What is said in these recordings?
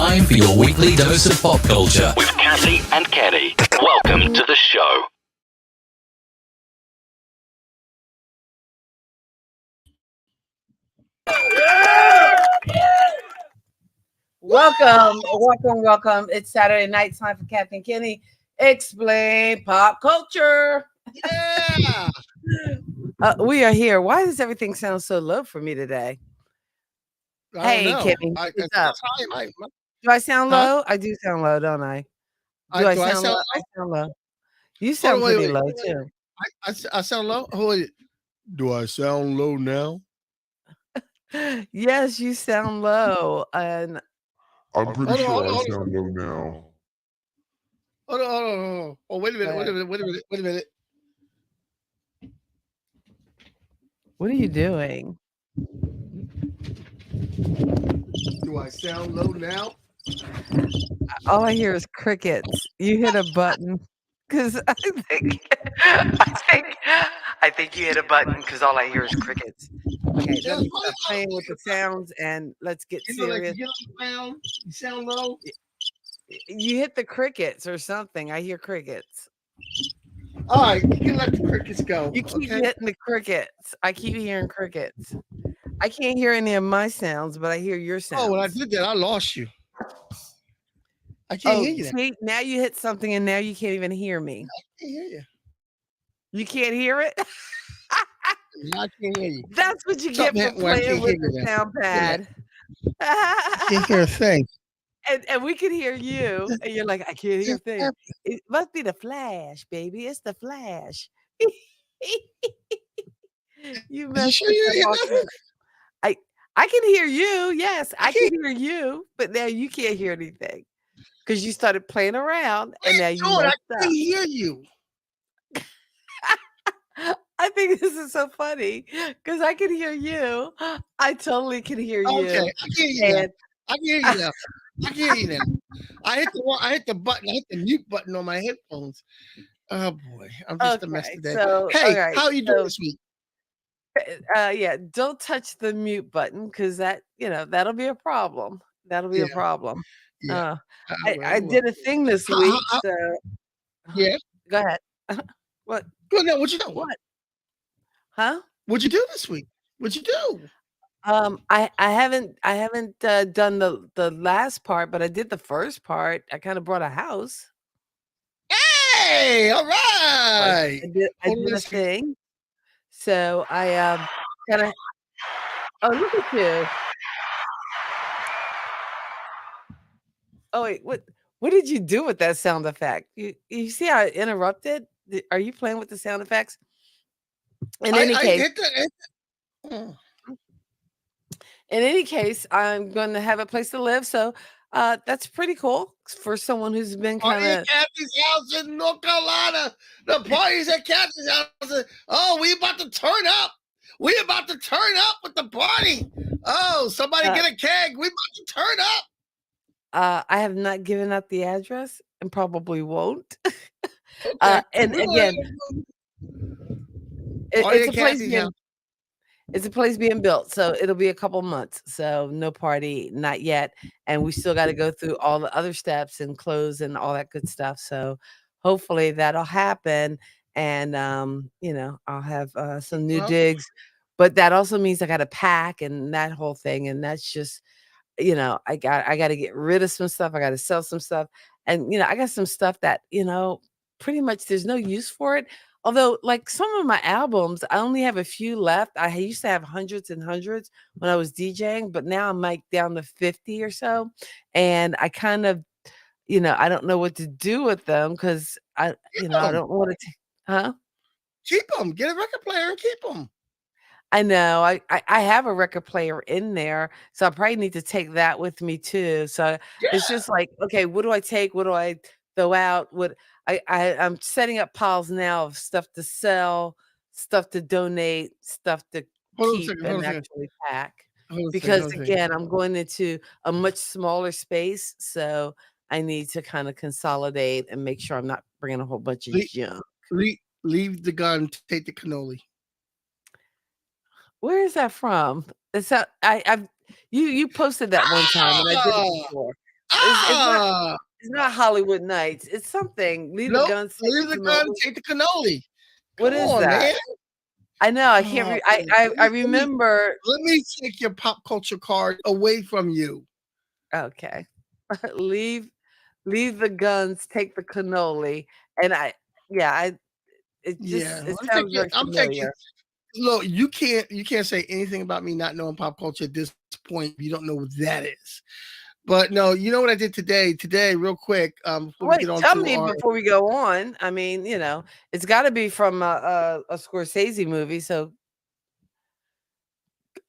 Time for your weekly dose of pop culture with Cassie and Kenny. Welcome to the show. Welcome. It's Saturday night. Time for Captain Kenny Explain Pop Culture. Yeah. We are here. Why does everything sound so low for me today? Hey, Kenny, what's up? Do I sound low? I do sound low, don't I? Do I sound low? I sound low. You sound pretty low, too. I sound low? Do I sound low now? Yes, you sound low. And I'm pretty sure I sound low now. Hold on. Oh, wait a minute. What are you doing? Do I sound low now? All I hear is crickets. You hit a button because I think you hit a button because all I hear is crickets. Okay, let me stop playing with the sounds and let's get serious. You sound low. You hit the crickets or something. I hear crickets. All right, you can let the crickets go. You keep hitting the crickets. I keep hearing crickets. I can't hear any of my sounds, but I hear your sounds. Oh, when I did that, I lost you. I can't hear you. See, now you hit something and now you can't even hear me. I can't hear you. You can't hear it? No, I can't hear you. That's what you get for playing with the sound pad. I can't hear a thing. and we can hear you, and you're like, "I can't hear a thing." It must be the flash, baby. It's the flash. You Are you messed sure us you up hear awesome. that? I I can hear you. Yes, I I can't. can hear you, but now you can't hear anything because you started playing around, What are and now you you doing? I messed can't up. hear you. I think this is so funny because I can hear you. I totally can hear Okay, you, I can hear you now. and I can hear you now. I can hear you now. I hit the button. I hit the mute button on my headphones. Oh boy, I'm just a mess okay, today. so all Hey, right, how are you doing so this week? yeah, don't touch the mute button because that'll be a problem. That'll be Yeah, a problem. yeah. Uh, I I will. did a thing this How, week, how, so yeah. go ahead. What? Good. Now, what you do? What? Huh? What'd you do this week? What'd you do? I haven't done the last part, but I did the first part. I kind of brought a house. Hey, all I right. I Hold on did a a second. thing. So I kind of oh look at you. Oh wait, what did you do with that sound effect? You see how I interrupted? Are you playing with the sound effects? In any I case, hit the. Oh. in any case, I'm going to have a place to live, so that's pretty cool for someone who's been kind Party at of Kathy's house in North Carolina. The party's at Kathy's house. Oh, we about to turn up. We about to turn up with the party. Oh, somebody uh, get a keg. We about to turn up. I have not given out the address and probably won't. Okay. And We're gonna again, party it's at a place Kathy's house. being built, so it'll be a couple months. So no party, not yet, and we still got to go through all the other steps and close and all that good stuff. So hopefully that'll happen, and I'll have some new Well, digs. But that also means I got to pack and that whole thing, and that's just I got to get rid of some stuff. I got to sell some stuff, and I got some stuff that pretty much there's no use for it. Although, like some of my albums, I only have a few left. I used to have hundreds and hundreds when I was DJing, but now I'm like down to 50 or so, and I kind of, I don't know what to do with them because keep I them. don't want to. Huh? Keep them. Get a record player and keep them. I know. I have a record player in there, so I probably need to take that with me too. So it's Yeah. just like, okay, what do I take? What do I throw out? What I'm setting up piles now of stuff to sell, stuff to donate, stuff to Hold on a keep second. Hold on and a second. actually pack. Hold on a second. Because Hold on a second. again, I'm going into a much smaller space, so I need to kind of consolidate and make sure I'm not bringing a whole bunch of junk. Leave the gun. Take the cannoli. Where is that from? It's that I've you posted that one time and I did it Ah, before. ah. It's not Hollywood Nights. It's something. Leave the Nope. guns, take Leave the the gun. cannoli. Take the cannoli. What Come is on, that? man. I know. I can't. Oh, I remember. let me take your pop culture card away from you. Okay, leave the guns, take the cannoli, and Yeah, it sounds very I'm taking. familiar. Look, you can't say anything about me not knowing pop culture at this point. You don't know what that is. But no, you know what I did today? Today, real quick, before we Wait, get on tell to me our. before we go on. I mean, it's got to be from a Scorsese movie. So,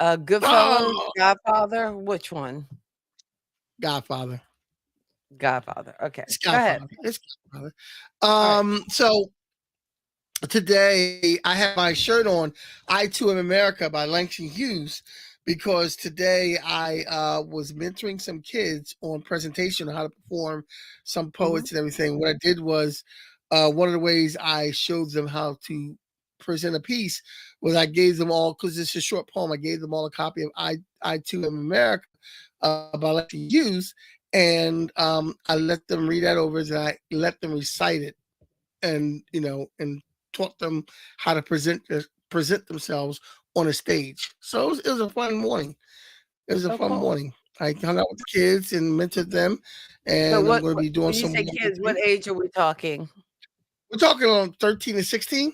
Goodfellas, Oh, Godfather, which one? Godfather. Godfather. Okay, It's go ahead. Godfather. It's Godfather. All right. So today I have my shirt on, I Too Am America by Langston Hughes, because today I was mentoring some kids on presentation on how to perform, some poets and everything. What I did was one of the ways I showed them how to present a piece was I gave them all, because it's a short poem, I gave them all a copy of I Too Am America by Langston Hughes, and I let them read that over and I let them recite it, and and taught them how to present themselves on a stage. So it was a fun morning. It was a fun Cool. morning. I hung out with the kids and mentored them, and So I'm going to be doing when you some. say kids, what age are we talking? We're talking on 13 and 16.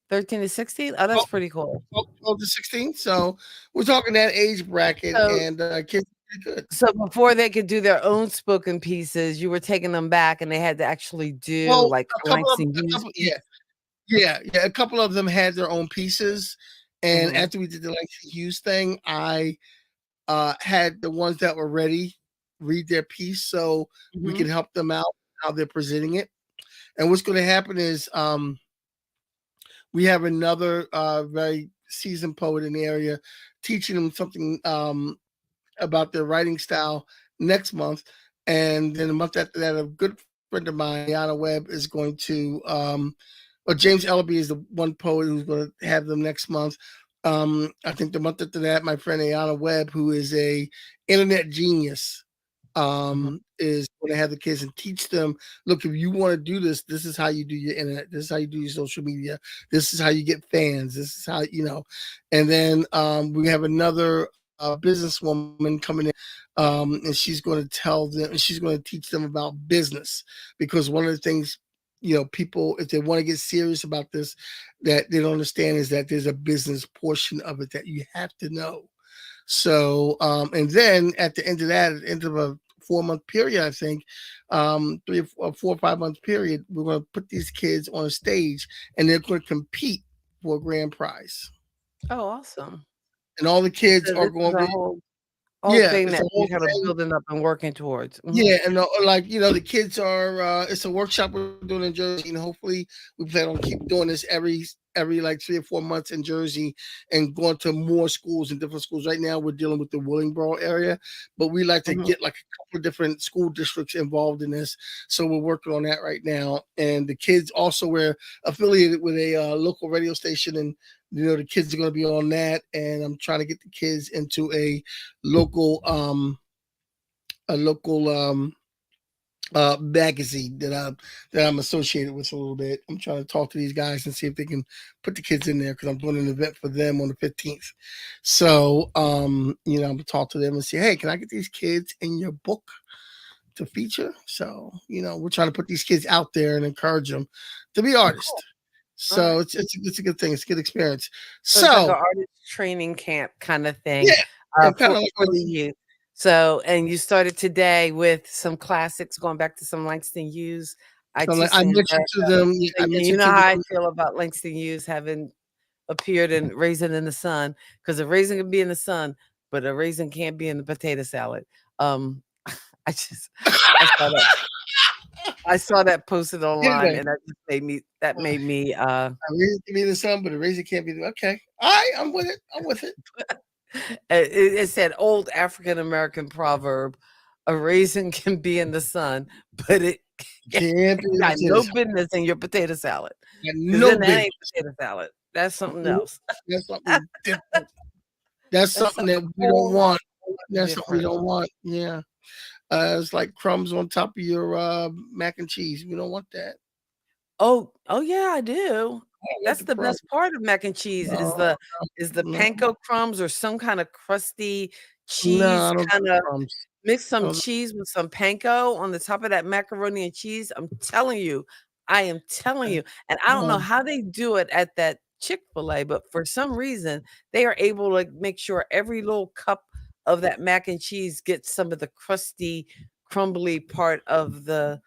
13 to 16? Oh, that's pretty cool. 12 to 16. So we're talking that age bracket, So and kids good. So before they could do their own spoken pieces, you were taking them back, and they had to actually do Well, like a couple of Langston a Hughes couple, piece. yeah. A couple of them had their own pieces, and Mhm, after we did the Langston Hughes thing, I had the ones that were ready read their piece so we mhm, can help them out how they're presenting it. And what's going to happen is we have another very seasoned poet in the area teaching them something about their writing style next month. And then a month after that, a good friend of mine, Yana Webb, is going to, or James Ellaby is the one poet who's going to have them next month. I think the month after that, my friend Ayana Webb, who is a internet genius, mhm. is going to have the kids and teach them, look, if you want to do this, this is how you do your internet, this is how you do your social media, this is how you get fans, this is how, and then we have another businesswoman coming in, and she's going to tell them, and she's going to teach them about business, because one of the things, people, if they want to get serious about this, that they don't understand is that there's a business portion of it that you have to know. So, and then at the end of that, at the end of a 4-month period, I think, 4 or 5 month period, we're going to put these kids on a stage, and they're going to compete for a grand prize. Oh, awesome. And all the kids So are this is going to a be, whole yeah, thing it's that a you're whole kind of thing. building up and working towards. Mhm, Yeah, and the kids are. It's a workshop we're doing in Jersey, and hopefully we plan on keep doing this every like 3 or 4 months in Jersey, and going to more schools and different schools. Right now, we're dealing with the Willingboro area, but we like to mhm. get like a couple of different school districts involved in this. So we're working on that right now. And the kids also, we're affiliated with a local radio station, and the kids are going to be on that. And I'm trying to get the kids into local a local magazine that I'm associated with a little bit. I'm trying to talk to these guys and see if they can put the kids in there, because I'm doing an event for them on the 15th. So I'm gonna talk to them and say, hey, can I get these kids in your book to feature? So we're trying to put these kids out there and encourage them to be Oh, artists. cool. So Alright. it's a good thing. It's a good experience. So it's like an So artist training camp kinda thing, yeah, yeah, kind for of like for the youth. So and you started today with some classics, going back to some Langston Hughes. I so too like I sing mentioned to them. Yeah, I and you mentioned know to how I them. feel about Langston Hughes having appeared in Raisin in the Sun, because a raisin can be in the sun, but a raisin can't be in the potato salad. Um, I just I saw that I saw that posted online, Anyway, and that made me, a raisin can be in the sun, but a raisin can't be. Okay, all right, I'm with it. I'm with it. it said old African American proverb, "A raisin can be in the sun, but it Can't be in the got no potato. business in your potato salad, Got because no then that business. ain't potato salad. That's something Mhm. else. That's something different. That's That's something that something we don't whole want. lot That's something we different. don't want. Yeah. It's like crumbs on top of your mac and cheese. We don't want that. Oh, yeah, I do. I don't want That's the the crumbs. best part of mac and cheese is No, the no, panko crumbs or some kinda crusty no, cheese, I don't do kinda crumbs. mix I some don't, cheese with some panko on the top of that macaroni and cheese. I'm telling you, I am telling you, and I don't know no, how they do it at that Chick-fil-A, but for some reason, they are able to make sure every little cup of that mac and cheese gets some of the crusty, crumbly part of the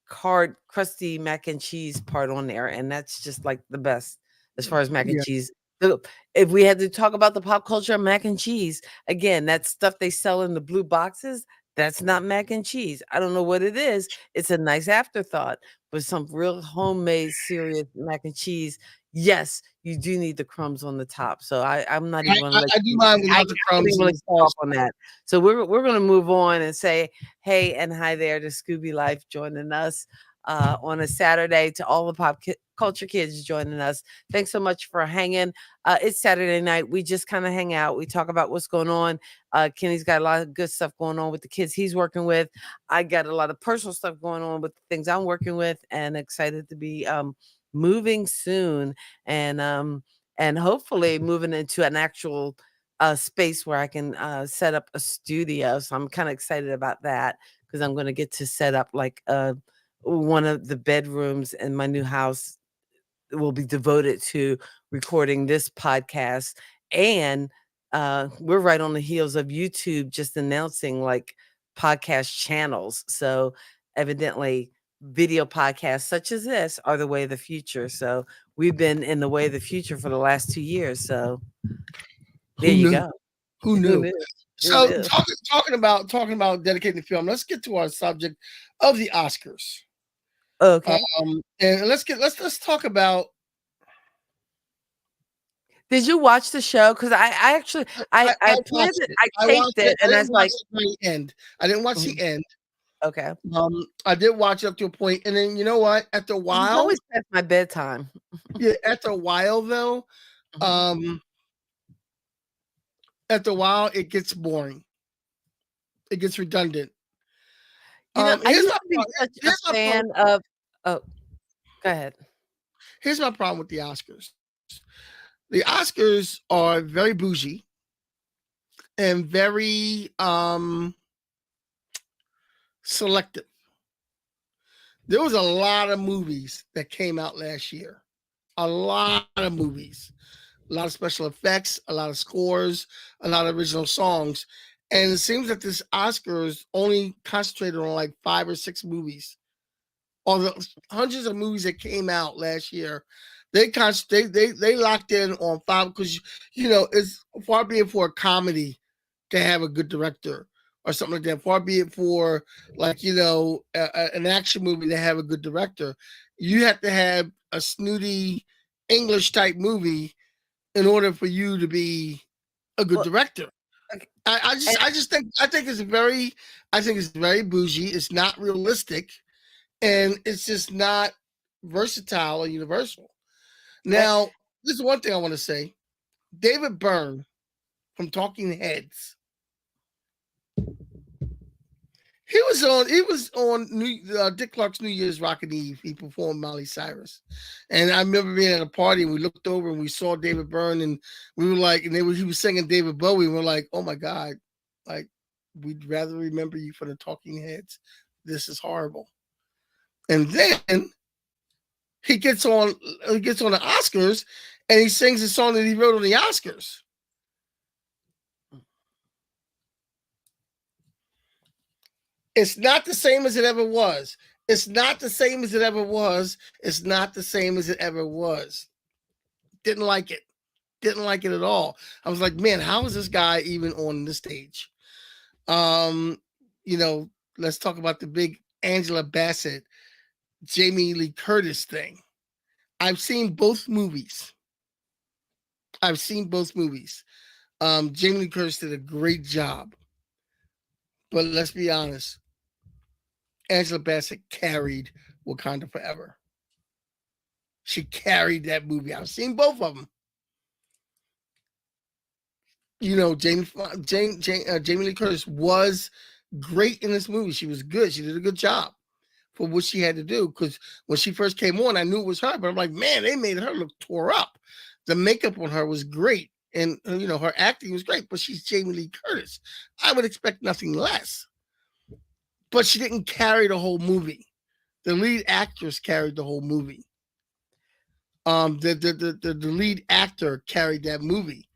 hard, crusty mac and cheese part on there, and that's just, like, the best as far as mac and yeah, cheese. The If we had to talk about the pop culture of mac and cheese, again, that stuff they sell in the blue boxes, that's not mac and cheese. I don't know what it is. It's a nice afterthought, but some real homemade, serious mac and cheese, yes, you do need the crumbs on the top, so I'm not even gonna let I do you mine I without the wouldn't crumbs even and let the you off sauce. on that. So we're gonna move on and say hey and hi there to Scooby Life joining us on a Saturday, to all the culture kids joining us. Thanks so much for hanging. It's Saturday night. We just kind of hang out. We talk about what's going on. Kenny's got a lot of good stuff going on with the kids he's working with. I got a lot of personal stuff going on with the things I'm working with, and excited to be moving soon, and hopefully moving into an actual space where I can set up a studio. So I'm kind of excited about that, because I'm going to get to set up like one of the bedrooms in my new house will be devoted to recording this podcast and we're right on the heels of YouTube just announcing like podcast channels. So evidently, video podcasts such as this are the way of the future. So we've been in the way of the future for the last 2 years. So there you go. Who Who knew? knew? So talking about dedicating the film, let's get to our subject of the Oscars. Okay. And let's talk about. Did you watch the show? Because I actually I planned it. I taped it, and I was like, the end. I didn't watch the end. Okay. I did watch it up to a point, and then you know what? After a while, it's always past my bedtime. Yeah, after a while though, after a while it gets boring. It gets redundant. I used to be such a fan of. Oh, go ahead. Here's my problem with the Oscars. The Oscars are very bougie and very selective. There was a lot of movies that came out last year. A lot of movies. A lot of special effects, a lot of scores, a lot of original songs. And it seems that this Oscars only concentrated on like 5 or 6 movies. All the hundreds of movies that came out last year, they locked in on 5 because it's far be it for a comedy to have a good director or something like that. Far be it for an action movie to have a good director. You have to have a snooty English type movie in order for you to be a good director. Okay. I think it's very bougie. It's not realistic, and it's just not versatile or universal. Now, this is one thing I want to say. David Byrne from Talking Heads. He was on Dick Clark's New Year's Rockin' Eve. He performed Miley Cyrus, and I remember being at a party and we looked over and we saw David Byrne and we were like, he was singing David Bowie. And we're like, oh my God, like we'd rather remember you for the Talking Heads. This is horrible. And then he gets on the Oscars and he sings a song that he wrote on the Oscars. It's not the same as it ever was. It's not the same as it ever was. It's not the same as it ever was. Didn't like it. Didn't like it at all. I was like, man, how is this guy even on the stage? Let's talk about the big Angela Bassett, Jamie Lee Curtis thing. I've seen both movies. Jamie Lee Curtis did a great job. But let's be honest. Angela Bassett carried Wakanda Forever. She carried that movie. I've seen both of them. Jamie Lee Curtis was great in this movie. She was good. She did a good job for what she had to do. Because when she first came on, I knew it was her. But I'm like, man, they made her look tore up. The makeup on her was great. And, her acting was great. But she's Jamie Lee Curtis. I would expect nothing less. But she didn't carry the whole movie. The lead actress carried the whole movie. The lead actor carried that movie.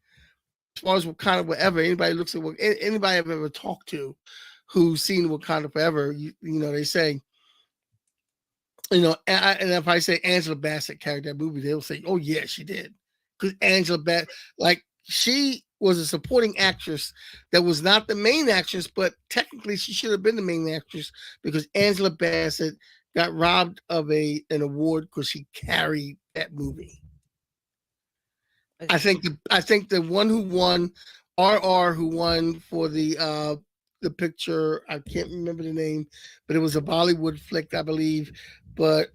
As far as Wakanda Forever, anybody looks at anybody I've ever talked to who's seen Wakanda Forever, they say, and if I say Angela Bassett carried that movie, they'll say, oh yeah, she did. Because Angela Bassett, she was a supporting actress that was not the main actress, but technically she should have been the main actress because Angela Bassett got robbed of an award because she carried that movie. I think the one who won, RR, who won for the picture, I can't remember the name, but it was a Bollywood flick, I believe. But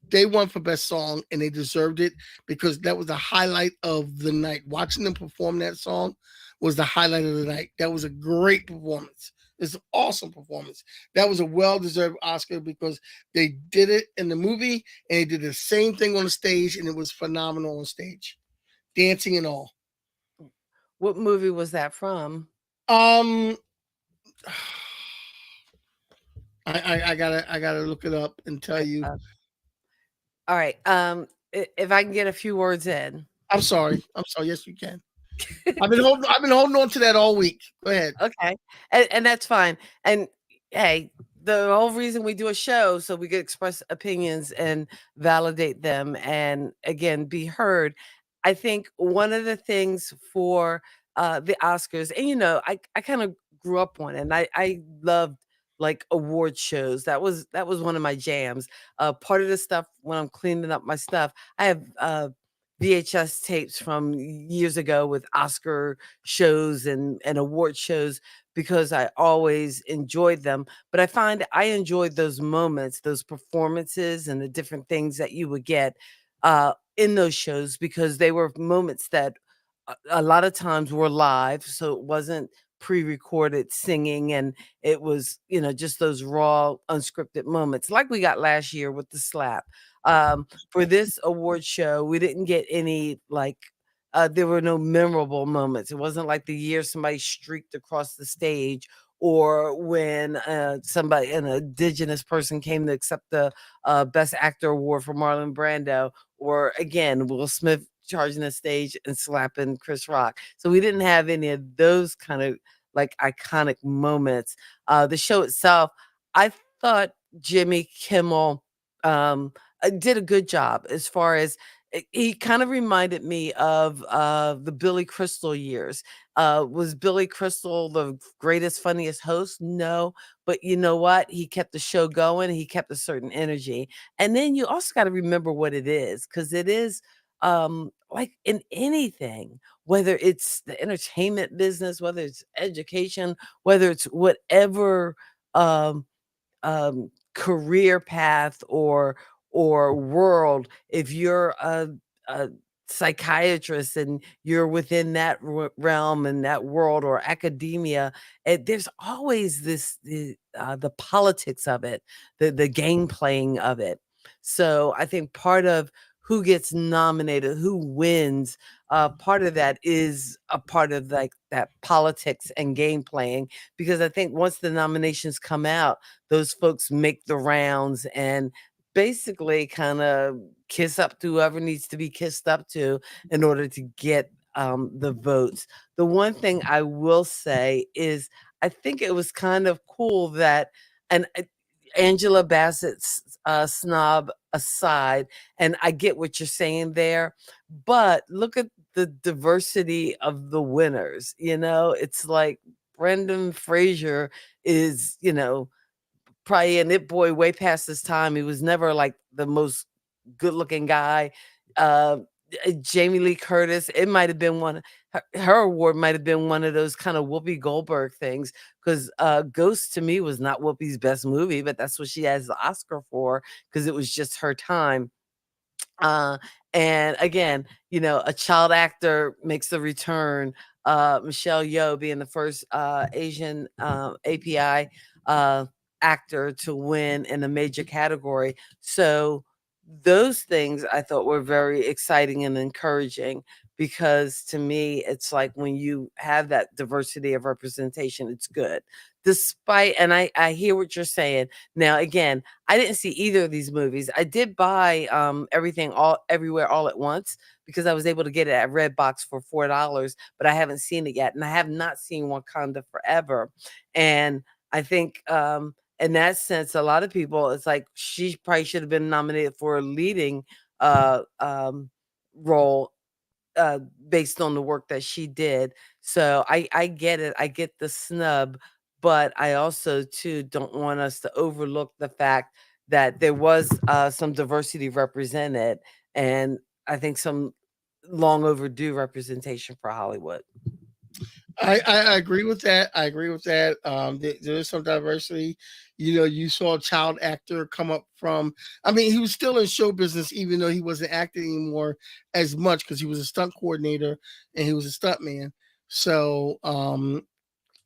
they won for best song and they deserved it because that was the highlight of the night. Watching them perform that song was the highlight of the night. That was a great performance. It's an awesome performance. That was a well-deserved Oscar because they did it in the movie and they did the same thing on the stage and it was phenomenal on stage. Dancing and all. What movie was that from? I gotta look it up and tell you. All right. If I can get a few words in. I'm sorry. Yes, you can. I've been holding on to that all week. Go ahead. Okay. And that's fine. And hey, the whole reason we do a show so we could express opinions and validate them and again be heard. I think one of the things for the Oscars, and I kind of grew up on it and I loved like award shows. That was one of my jams. Part of the stuff when I'm cleaning up my stuff, I have VHS tapes from years ago with Oscar shows and award shows because I always enjoyed them. But I find I enjoyed those moments, those performances, and the different things that you would get in those shows because they were moments that a lot of times were live. So it wasn't pre recorded singing and it was, just those raw, unscripted moments like we got last year with the slap. For this award show, we didn't get any like there were no memorable moments. It wasn't like the year somebody streaked across the stage or when somebody, an indigenous person came to accept the Best Actor award for Marlon Brando, or again, Will Smith charging the stage and slapping Chris Rock. So we didn't have any of those kind of like iconic moments. The show itself, I thought Jimmy Kimmel did a good job as far as he kind of reminded me of the Billy Crystal years. Was Billy Crystal the greatest, funniest host? No, but you know what? He kept the show going. He kept a certain energy. And then you also got to remember what it is, because it is like in anything, whether it's the entertainment business, whether it's education, whether it's whatever um, career path or world, if you're a psychiatrist and you're within that realm and that world or academia, there's always the politics of it, the game playing of it. So I think part of who gets nominated, who wins, part of that is a part of like that politics and game playing, because I think once the nominations come out, those folks make the rounds and basically kind of kiss up to whoever needs to be kissed up to in order to get the votes. The one thing I will say is I think it was kind of cool that, and Angela Bassett's snob aside, and I get what you're saying there, but look at the diversity of the winners. It's like Brendan Fraser is, probably an it boy way past his time. He was never like the most good looking guy. Uh, Jamie Lee Curtis, it might have been her award might have been one of those kind of Whoopi Goldberg things, because Ghost to me was not Whoopi's best movie, but that's what she has the Oscar for because it was just her time. Uh, and again, a child actor makes the return. Michelle Yeoh being the first Asian API actor to win in a major category. So those things I thought were very exciting and encouraging, because to me, it's like when you have that diversity of representation, it's good. Despite, and I hear what you're saying. Now, again, I didn't see either of these movies. I did buy Everything All Everywhere All at Once because I was able to get it at Redbox for $4, but I haven't seen it yet. And I have not seen Wakanda Forever. And I think in that sense, a lot of people, it's like she probably should have been nominated for a leading role based on the work that she did. So I get it. I get the snub, but I also too don't want us to overlook the fact that there was some diversity represented, and I think some long overdue representation for Hollywood. I agree with that. I agree with that. There is some diversity. You saw a child actor come up from. I mean, he was still in show business, even though he wasn't acting anymore as much because he was a stunt coordinator and he was a stunt man. So, and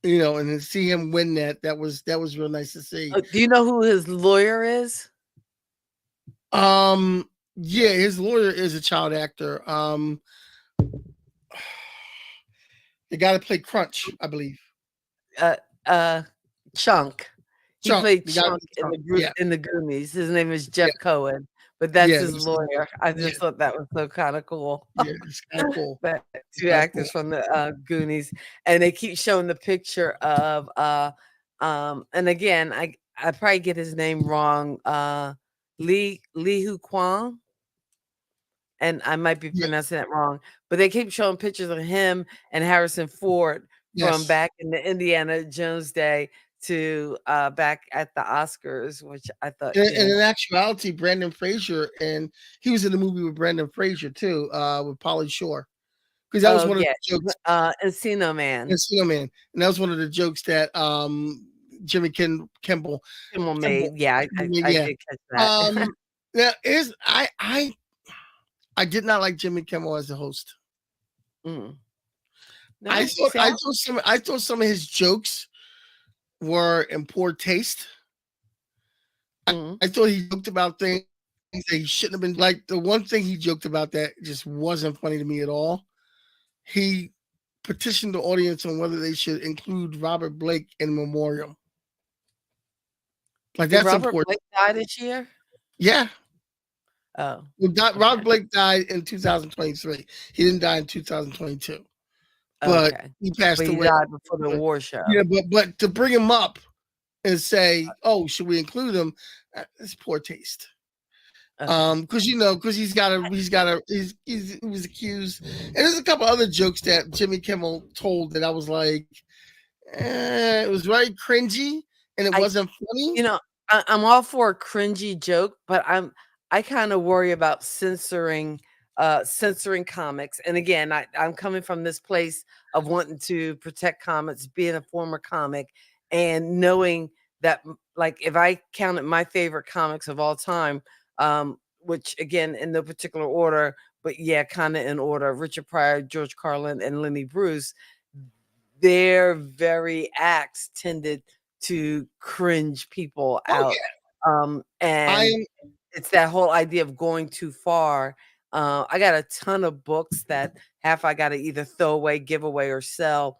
to see him win that was real nice to see. Do you know who his lawyer is? Yeah, his lawyer is a child actor. The guy that played Crunch, I believe. Chunk. He played Chunk in in the Goonies. His name is Jeff Cohen. but that's his lawyer. I just thought that was so kind of cool. Yeah, it's kind of cool. That two actors from the Goonies, and they keep showing the picture of and again, I probably get his name wrong, Lee Hu Kwang, and I might be pronouncing that wrong, but they keep showing pictures of him and Harrison Ford from back in the Indiana Jones day to back at the Oscars, which I thought. And in actuality, Brendan Fraser, and he was in the movie with Brendan Fraser too, with Pauly Shore, because that was one of the jokes. Encino Man. Encino Man, and that was one of the jokes that Jimmy Kimmel made. Yeah, I did catch that. Now I did not like Jimmy Kimmel as a host. No, I thought some of his jokes were in poor taste. I thought he joked about things that he shouldn't have been. Like, the one thing he joked about that just wasn't funny to me at all. He petitioned the audience on whether they should include Robert Blake in memoriam. Like, that's Robert important. Blake died this year? Yeah. Oh. Robert Blake died in 2023. He didn't die in 2022. But he passed away. He died before the war show. Yeah, but to bring him up and say, "Oh, should we include him?" It's poor taste. Because he was accused, and there's a couple other jokes that Jimmy Kimmel told that I was like, it was very cringy, and it wasn't funny. You know, I'm all for a cringy joke, but I kind of worry about censoring comics. And again, I'm coming from this place of wanting to protect comics, being a former comic, and knowing that, like, if I counted my favorite comics of all time, which again, in no particular order, but yeah, kind of in order, Richard Pryor, George Carlin, and Lenny Bruce, their very acts tended to cringe people out. And it's that whole idea of going too far. I got a ton of books that half I got to either throw away, give away, or sell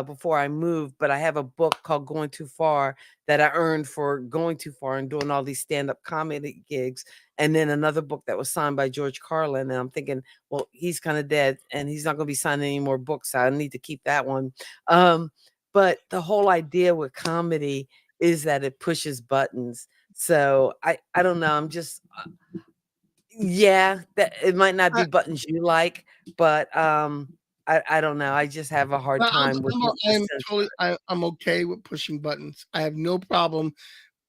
before I move. But I have a book called Going Too Far that I earned for going too far and doing all these stand-up comedy gigs. And then another book that was signed by George Carlin. And I'm thinking, well, he's kind of dead and he's not going to be signing any more books. So I need to keep that one. But the whole idea with comedy is that it pushes buttons. So I don't know. I'm just, that it might not be buttons you like, but I don't know. I just have a hard time with I'm okay with pushing buttons. I have no problem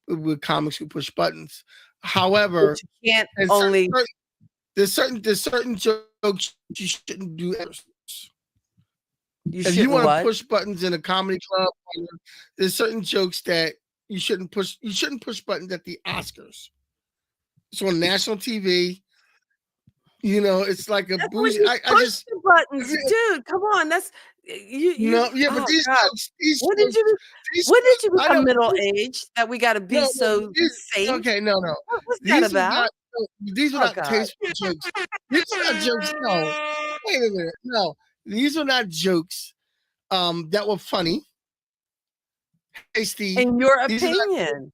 with comics who push buttons. However, but you can't there's certain jokes you shouldn't do. If you want to push buttons in a comedy club, there's certain jokes that you shouldn't push. You shouldn't push buttons at the Oscars. It's on national TV. You know, it's like a bougie. I just the buttons, dude. Come on, that's you. No, yeah, but these jokes. When did you become middle aged that we got to be so safe? Okay, no. What's that about? These were not tasteful jokes. These are not jokes. No, wait a minute. No, these were not jokes. That were funny. Tasty. In your opinion,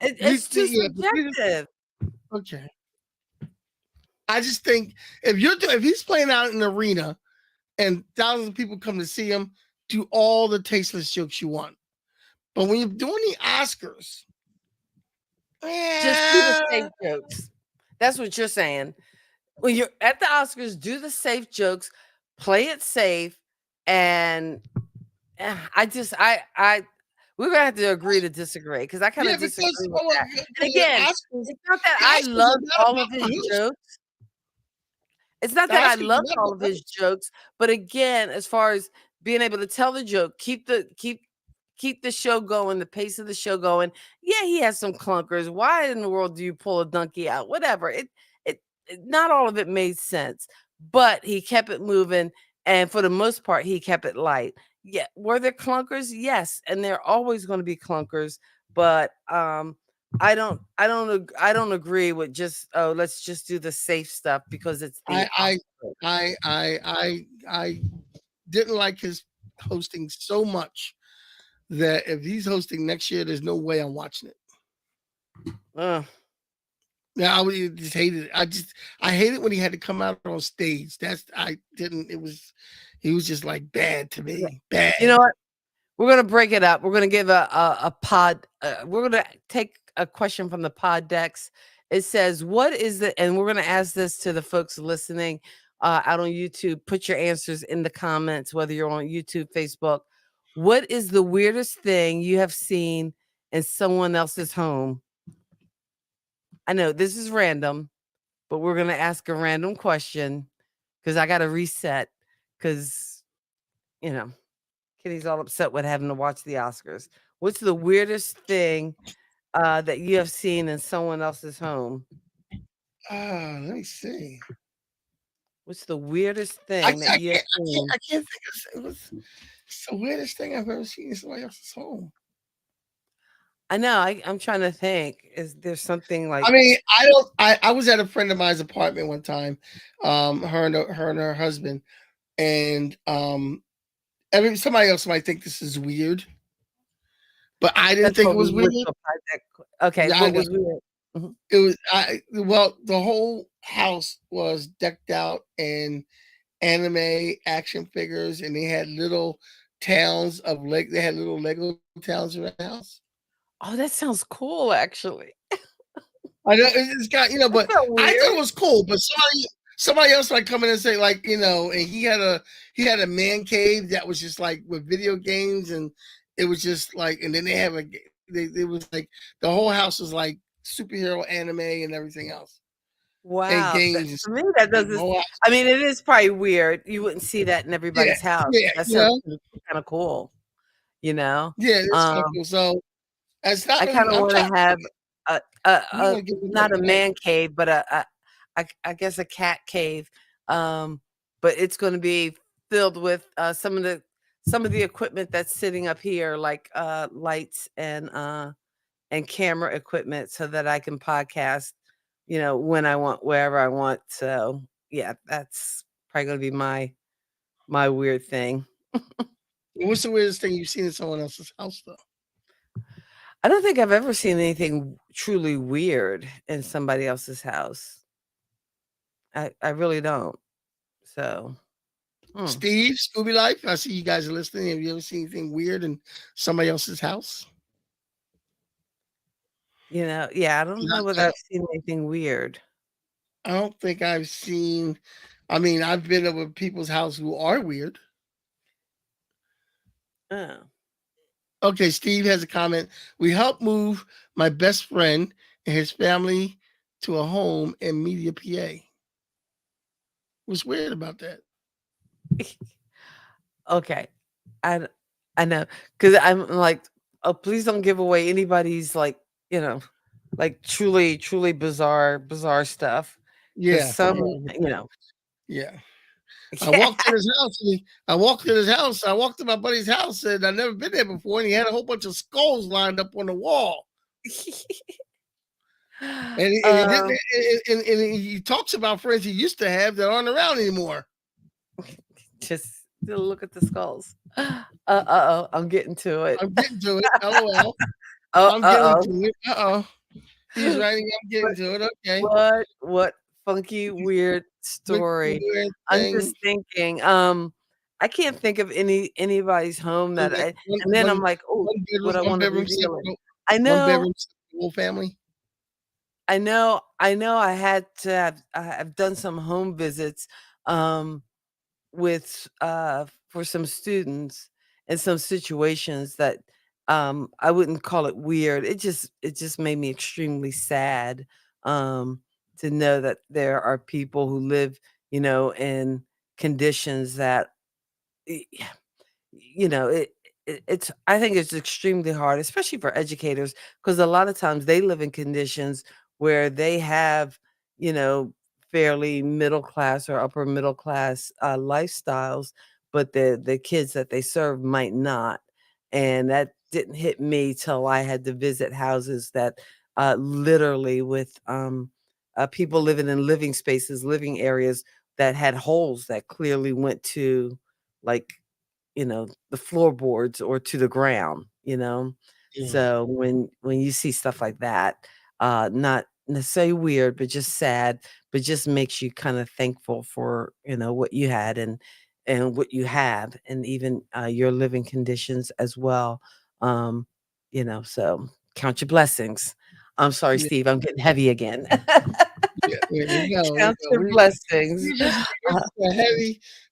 it's too subjective. Okay. I just think if he's playing out in an arena and thousands of people come to see him, do all the tasteless jokes you want. But when you're doing the Oscars, just do the safe jokes. That's what you're saying. When you're at the Oscars, do the safe jokes, play it safe, and we're gonna have to agree to disagree because I kind of disagree with that. And again, it's not that I love all of his jokes. It's not that I love all of his jokes, but again, as far as being able to tell the joke, keep the show going, the pace of the show going. Yeah, he has some clunkers. Why in the world do you pull a donkey out? Whatever. It not all of it made sense, but he kept it moving, and for the most part, he kept it light. Yeah, were there clunkers? Yes, and there are always going to be clunkers, but I don't agree with just let's just do the safe stuff because it's the I didn't like his hosting so much that if he's hosting next year, there's no way I'm watching it. Yeah, just hated it. I hate it when he had to come out on stage. He was just like bad to me. Bad. You know what? We're gonna break it up. We're gonna give a pod. We're gonna take a question from the pod decks. It says, "What is the?" And we're gonna ask this to the folks listening out on YouTube. Put your answers in the comments, whether you're on YouTube, Facebook. What is the weirdest thing you have seen in someone else's home? I know this is random, but we're gonna ask a random question because I got to reset because you know. Kitty's all upset with having to watch the Oscars. What's the weirdest thing that you have seen in someone else's home? Let me see. What's the weirdest thing that you have seen? I can't think of it. It's the weirdest thing I've ever seen in somebody else's home. I know. I'm trying to think. Is there something like? I mean, I was at a friend of mine's apartment one time, her and her husband, and somebody else might think this is weird, but I didn't think it was weird. Okay, yeah, what was weird? Mm-hmm. It was the whole house was decked out in anime action figures, and they had little towns of they had little Lego towns around the house. Oh, that sounds cool, actually. I know it's got but I thought it was cool. But somebody else might come in and say and he had a man cave that was just like with video games, and it was just like, and then they have it was like the whole house was like superhero anime and everything else. Wow, and games. To me, that doesn't. I mean, it is probably weird. You wouldn't see that in everybody's house. Yeah, that sounds kind of cool. Yeah, it's cool. So it's not. I kind of want to have not a man cave, but I guess a cat cave. But it's going to be filled with some of the equipment that's sitting up here, like lights and camera equipment, so that I can podcast, when I want, wherever I want. So yeah, that's probably going to be my weird thing. What's the weirdest thing you've seen in someone else's house, though? I don't think I've ever seen anything truly weird in somebody else's house. I really don't. So, Steve, Scooby Life, I see you guys are listening. Have you ever seen anything weird in somebody else's house? Yeah, I don't know whether I've seen anything weird. I don't think I've seen. I mean, I've been over people's house who are weird. Oh. Okay, Steve has a comment. We helped move my best friend and his family to a home in Media, PA. What's weird about that? Okay, I know, because I'm like, oh, please don't give away anybody's like truly bizarre stuff. Yeah, Yeah. I walked in his house. I walked to my buddy's house, and I'd never been there before, and he had a whole bunch of skulls lined up on the wall. And he talks about friends he used to have that aren't around anymore. Just look at the skulls. I'm getting to it. LOL. I'm getting to it. He's writing. I'm getting to it. Okay. What funky weird story? I'm just thinking. I can't think of anybody's home that I'm like, oh, what I want to reveal. I know. One bedroom, whole family. I know. I had to have. I've done some home visits, with for some students in some situations that I wouldn't call it weird. It just made me extremely sad to know that there are people who live, in conditions that it's I think it's extremely hard, especially for educators, because a lot of times they live in conditions where they have, fairly middle class or upper middle class lifestyles, but the kids that they serve might not. And that didn't hit me till I had to visit houses that literally with people living in living spaces, living areas that had holes that clearly went to like the floorboards or to the ground. Yeah. So when you see stuff like that, not necessarily weird, but just sad, but just makes you kind of thankful for, what you had and what you have, and even your living conditions as well. Um, so count your blessings. I'm sorry, Yeah, Steve, I'm getting heavy again. yeah, we go. Count your blessings. We just,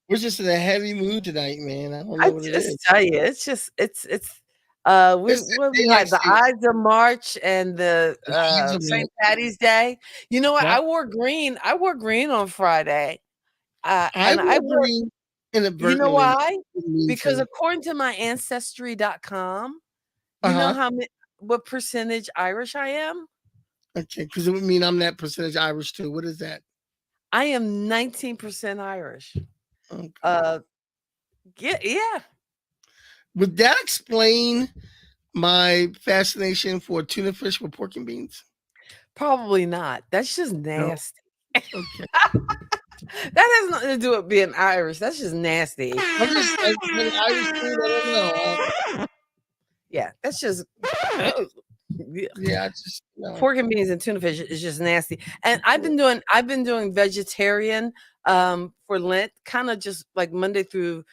we're just in a heavy mood tonight, man. I don't I know what it just is. tell you, it's just it's we It's what the we day had the actually. Ides of March and the The eyes of St. Patty's Day. You know what? yeah. I wore green on Friday. I And I will wore, green you know inadvertently. why? Didn't mean Because to. according to my ancestry.com, you know Uh-huh. what percentage Irish I am? Okay, because it would mean I'm that percentage Irish too. What is that? I am 19% Irish. Okay. Yeah. Would that explain my fascination for tuna fish with pork and beans? Probably not. That's just No. nasty. Okay. That has nothing to do with being Irish. That's just nasty. But Irish food, I don't know. Yeah, that's just Yeah, I just pork and beans and tuna fish is just nasty. And I've been doing vegetarian for Lent, kind of just like Monday through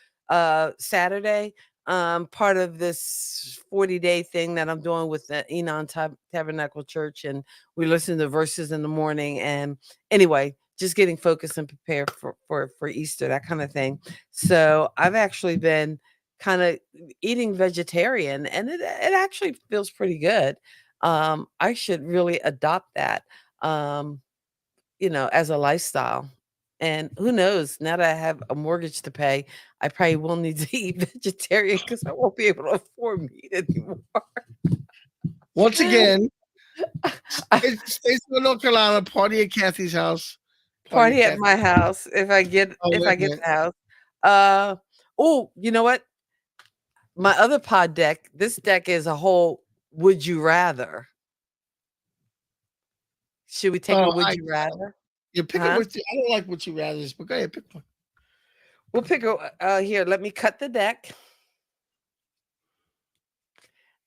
Saturday. Part of this 40-day thing that I'm doing with the Enon Tabernacle Church, and we listen to verses in the morning. And anyway, just getting focused and prepared for Easter, that kind of thing. So I've actually been kind of eating vegetarian, and it actually feels pretty good. I should really adopt that, as a lifestyle. And who knows, now that I have a mortgage to pay, I probably will need to eat vegetarian because I won't be able to afford meat anymore. once again, States of North Carolina, party at Kathy's house. Party at my house if I get Oh, wait a the minute. house. Oh, you know what? My other pod deck, this deck is a whole would you rather. Should we take a would you rather? You pick Huh? I don't like what you rather, but go ahead, pick one. We'll pick a here, let me cut the deck.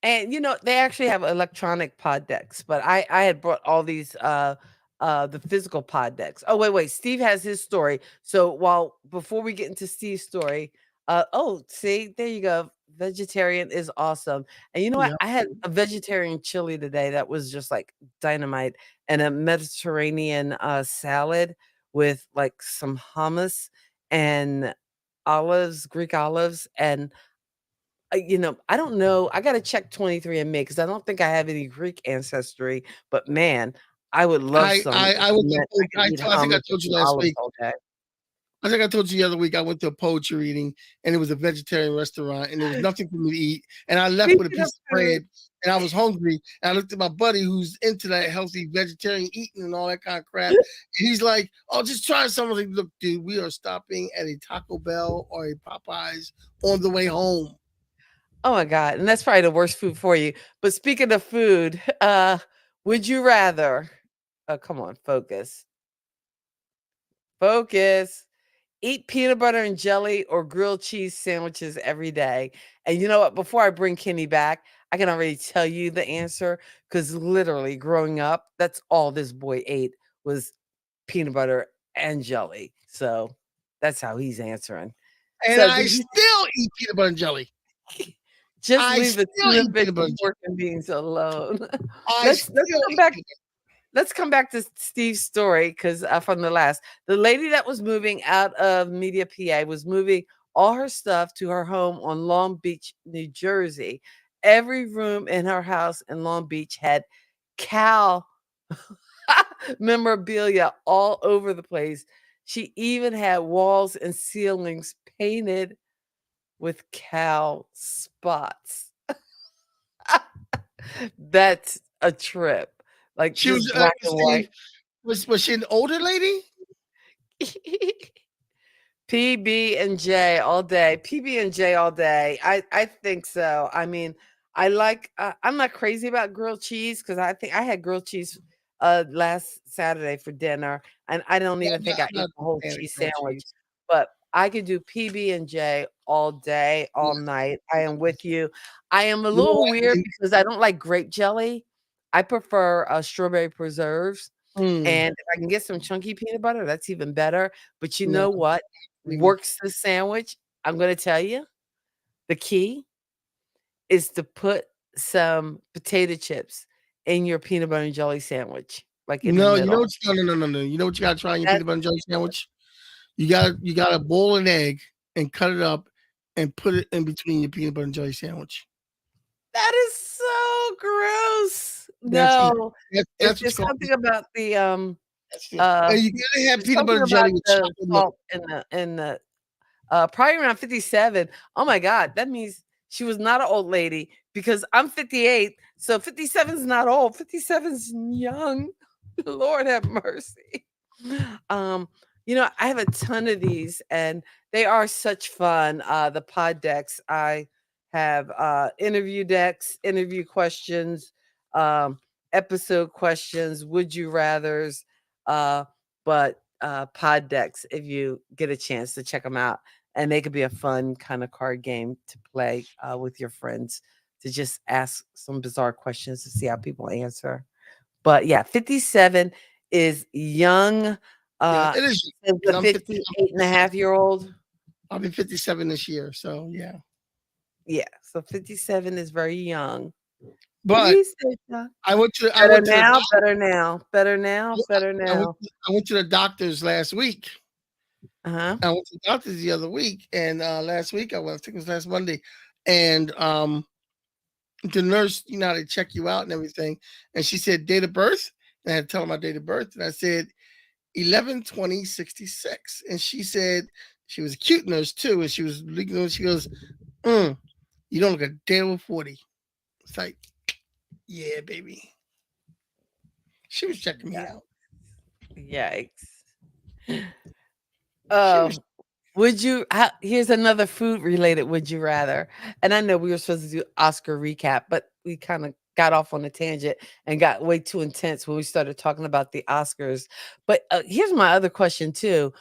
And they actually have electronic pod decks, but I had brought all these the physical pod decks. Oh, wait, Steve has his story. So before we get into Steve's story, see, there you go. Vegetarian is awesome. And you know what? Yeah. I had a vegetarian chili today that was just like dynamite, and a Mediterranean salad with like some hummus and Greek olives, and I don't know. I got to check 23andMe because I don't think I have any Greek ancestry. But man, I would love some. I If went it to meant I could eat I think I hummus told you and last olives week. all day. I think I told you the other week I went to a poetry reading and it was a vegetarian restaurant and there was nothing for me to eat. And I left with a Speaking of piece of bread and I was hungry. And I looked at my buddy who's into that healthy vegetarian eating and all that kind of crap. And he's like, oh, just try something. Like, look, dude, we are stopping at a Taco Bell or a Popeyes on the way home. Oh my God. And that's probably the worst food for you. But speaking of food, would you rather? Oh, come on, focus. Focus. Eat peanut butter and jelly or grilled cheese sandwiches every day. And you know what? Before I bring Kenny back, I can already tell you the answer because literally growing up, that's all this boy ate was peanut butter and jelly. So that's how he's answering. And So I still eat peanut butter and jelly. just I leave the still tuna eat fish peanut butter and and jelly. pork and beans alone. I let's still come eat back. peanut butter. Let's come back to Steve's story because from the lady that was moving out of Media PA was moving all her stuff to her home on Long Beach, New Jersey. Every room in her house in Long Beach had cow memorabilia all over the place. She even had walls and ceilings painted with cow spots. That's a trip. Like She was just black and white. was she an older lady? PB and J all day. PB and J all day. I think so. I mean, I like. I'm not crazy about grilled cheese because I think I had grilled cheese last Saturday for dinner, and I don't even think I I'm ate not the whole a fan of cheese grilled sandwich. cheese. But I could do PB and J all day, all Yeah. night. I am with you. I am a You know little what? weird because I don't like grape jelly. I prefer strawberry preserves. And if I can get some chunky peanut butter, that's even better. But you know what works the sandwich? I'm going to tell you. The key is to put some potato chips in your peanut butter and jelly sandwich, like in the No, middle. no. You know what you gotta try in your peanut butter and jelly sandwich? You gotta boil an egg and cut it up and put it in between your peanut butter and jelly sandwich. That is so gross. No, That's it's something about the and you gotta have peanut butter and jelly with chocolate salt in the probably around 57. Oh my God, that means she was not an old lady because I'm 58. So 57 is not old. 57 is young. Lord have mercy. I have a ton of these and they are such fun. The pod decks, I have interview decks, interview questions, episode questions, would you rathers, but pod decks if you get a chance to check them out. And they could be a fun kind of card game to play with your friends to just ask some bizarre questions to see how people answer. But yeah, 57 is young. it is. The 58 and a half year old. I'll be 57 this year. So yeah. Yeah. So 57 is very young. But I went to better now. I went to the doctor's last week. I went to the doctor's the other week, and last week I think it was last Monday, and the nurse, how they check you out and everything, and she said date of birth, and I had to tell her my date of birth, and I said 11/20/66, and she said she was a cute nurse too, and she was looking, she goes, you don't look a day over 40. It's like, yeah, baby. She was checking me out. Yikes. Here's another food related would you rather. And I know we were supposed to do Oscar recap, but we kind of got off on a tangent and got way too intense when we started talking about the Oscars. But here's my other question too.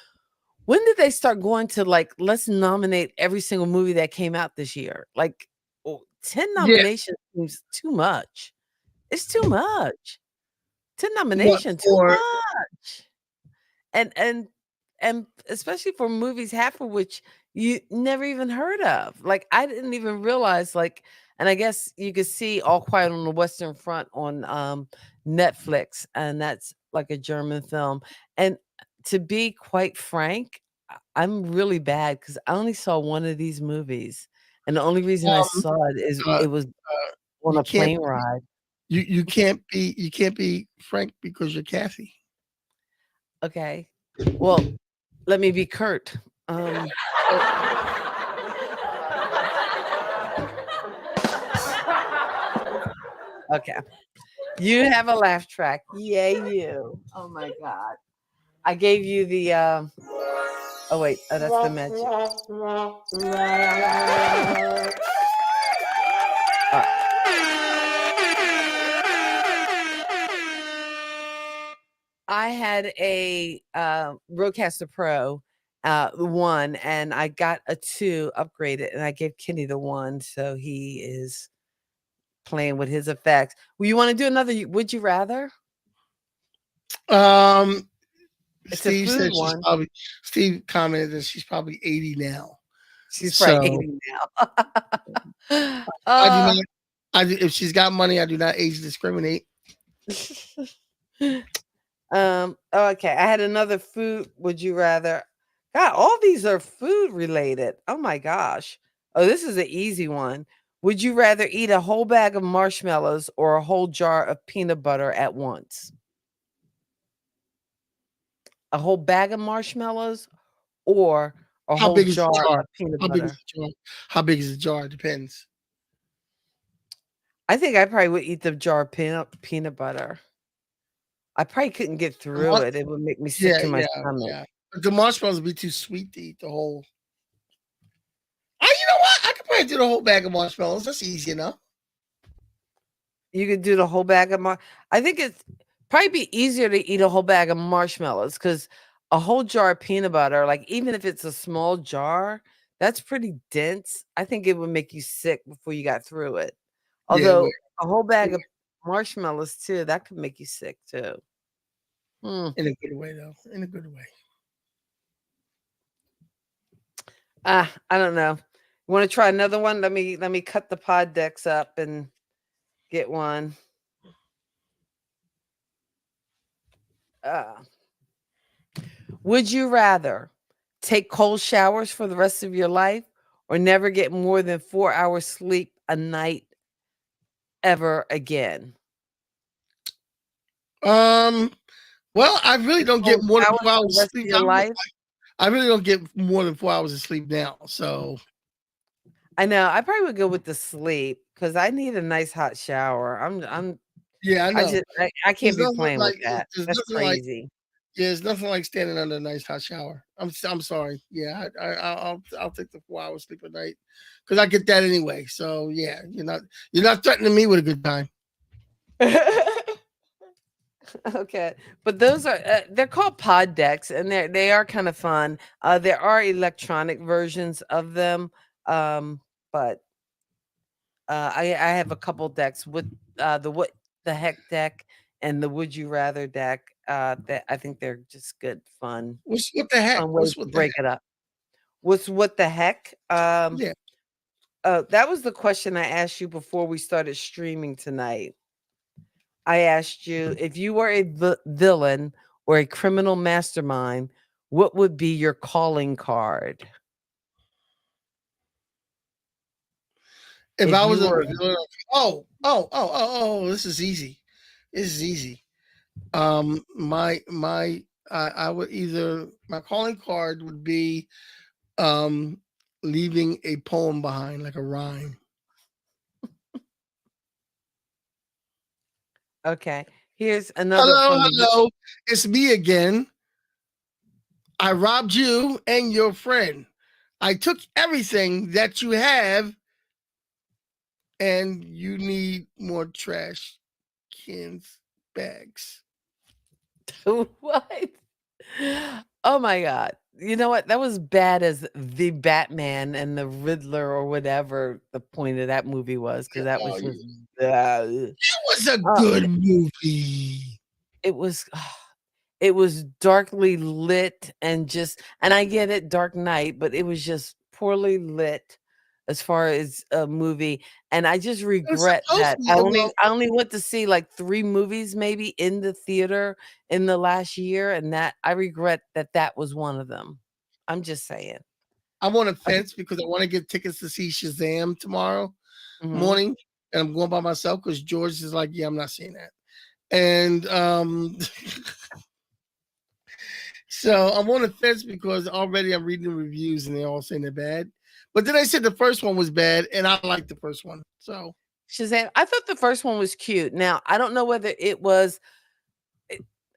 When did they start going to let's nominate every single movie that came out this year? 10 nominations seems too much. It's too much. 10 nominations, too much. And especially for movies, half of which you never even heard of. I didn't even realize, and I guess you could see All Quiet on the Western Front on Netflix, and that's like a German film. And to be quite frank, I'm really bad because I only saw one of these movies. And the only reason I saw it is it was on a plane ride. You can't be frank because you're Kathy. Okay. Well, let me be curt. Okay. You have a laugh track. Yay, you. Oh my God. I gave you the oh wait, that's the magic. I had a Rodecaster Pro, 1, and I got a 2 upgraded, and I gave Kenny the 1, so he is playing with his effects. Well, you want to do another would you rather? It's Steve said Steve commented that she's probably 80 now. She's probably 80 now. If she's got money, I do not age discriminate. Okay, I had another food would you rather. God, all these are food related. Oh my gosh. Oh, this is an easy one. Would you rather eat a whole bag of marshmallows or a whole jar of peanut butter at once? A whole bag of marshmallows or a whole jar of peanut butter? How big is the jar? Depends. I think I probably would eat the jar of peanut butter. I probably couldn't get through it. It would make me sick to my stomach. Yeah. But the marshmallows would be too sweet to eat the whole. You know what? I could probably do the whole bag of marshmallows. That's easy enough. You could do the whole bag of I think it's probably be easier to eat a whole bag of marshmallows because a whole jar of peanut butter, even if it's a small jar, that's pretty dense. I think it would make you sick before you got through it. Although a whole bag of marshmallows too. That could make you sick too. In a good way, though. In a good way. I don't know. Want to try another one? Let me cut the pod decks up and get one. Would you rather take cold showers for the rest of your life or never get more than 4 hours sleep a night ever again? Well, I really don't get more than 4 hours of sleep. I really don't get more than 4 hours of sleep now. So I know I probably would go with the sleep because I need a nice hot shower. yeah, I know. I can't be playing with that. That's crazy. Yeah, it's nothing like standing under a nice hot shower. I'm sorry. Yeah, I'll take the 4 hours sleep a night because I get that anyway. So yeah, you're not threatening me with a good time. Okay, but those are they're called pod decks, and they are kind of fun. There are electronic versions of them, but I have a couple decks with the what the heck deck and the would you rather deck. That I think they're just good fun. What the heck? What's what break it up? What's what the heck? Yeah. That was the question I asked you before we started streaming tonight. I asked you if you were a villain or a criminal mastermind, what would be your calling card? If I was a villain, this is easy. This is easy. I would either my calling card would be leaving a poem behind, like a rhyme. Okay. Here's another. Hello. It's me again. I robbed you and your friend. I took everything that you have, and you need more trash cans bags. What? Oh my God. You know what? That was bad as the Batman and the Riddler or whatever the point of that movie was, because that was just it was a good movie. It was darkly lit and I get it, Dark Knight, but it was just poorly lit as far as a movie. And I just regret that. I only went to see like 3 movies maybe in the theater in the last year, and that I regret that was one of them. I'm just saying. I'm on a fence because I want to get tickets to see Shazam tomorrow morning, and I'm going by myself because George is like, yeah, I'm not seeing that. And so I'm on the fence because already I'm reading the reviews and they're all saying they're bad. But then I said the first one was bad, and I liked the first one. So Shazam, I thought the first one was cute. Now I don't know whether it was.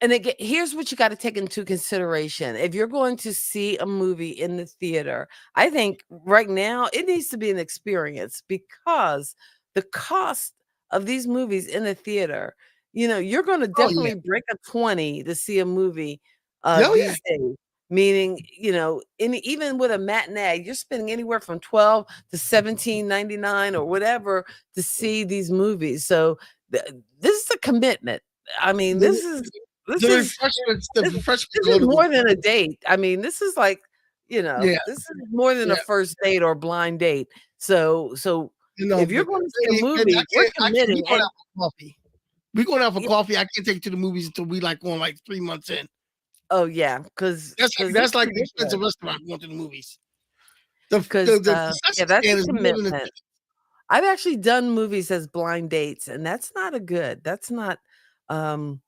And again, here's what you got to take into consideration. If you're going to see a movie in the theater, I think right now it needs to be an experience because the cost of these movies in the theater, you're going to definitely break a 20 to see a movie these days. Meaning, even with a matinee, you're spending anywhere from $12 to $17.99 or whatever to see these movies. So this is a commitment. I mean, this is more than a date. I mean, this is like, this is more than a first date or blind date. So if you're going to see a movie, we're committed. We're going out for coffee. I can't take you to the movies until we going 3 months in. Oh yeah, because that's like the expensive restaurant going to the movies. That's a commitment. I've actually done movies as blind dates, and that's not a good. That's not. Well,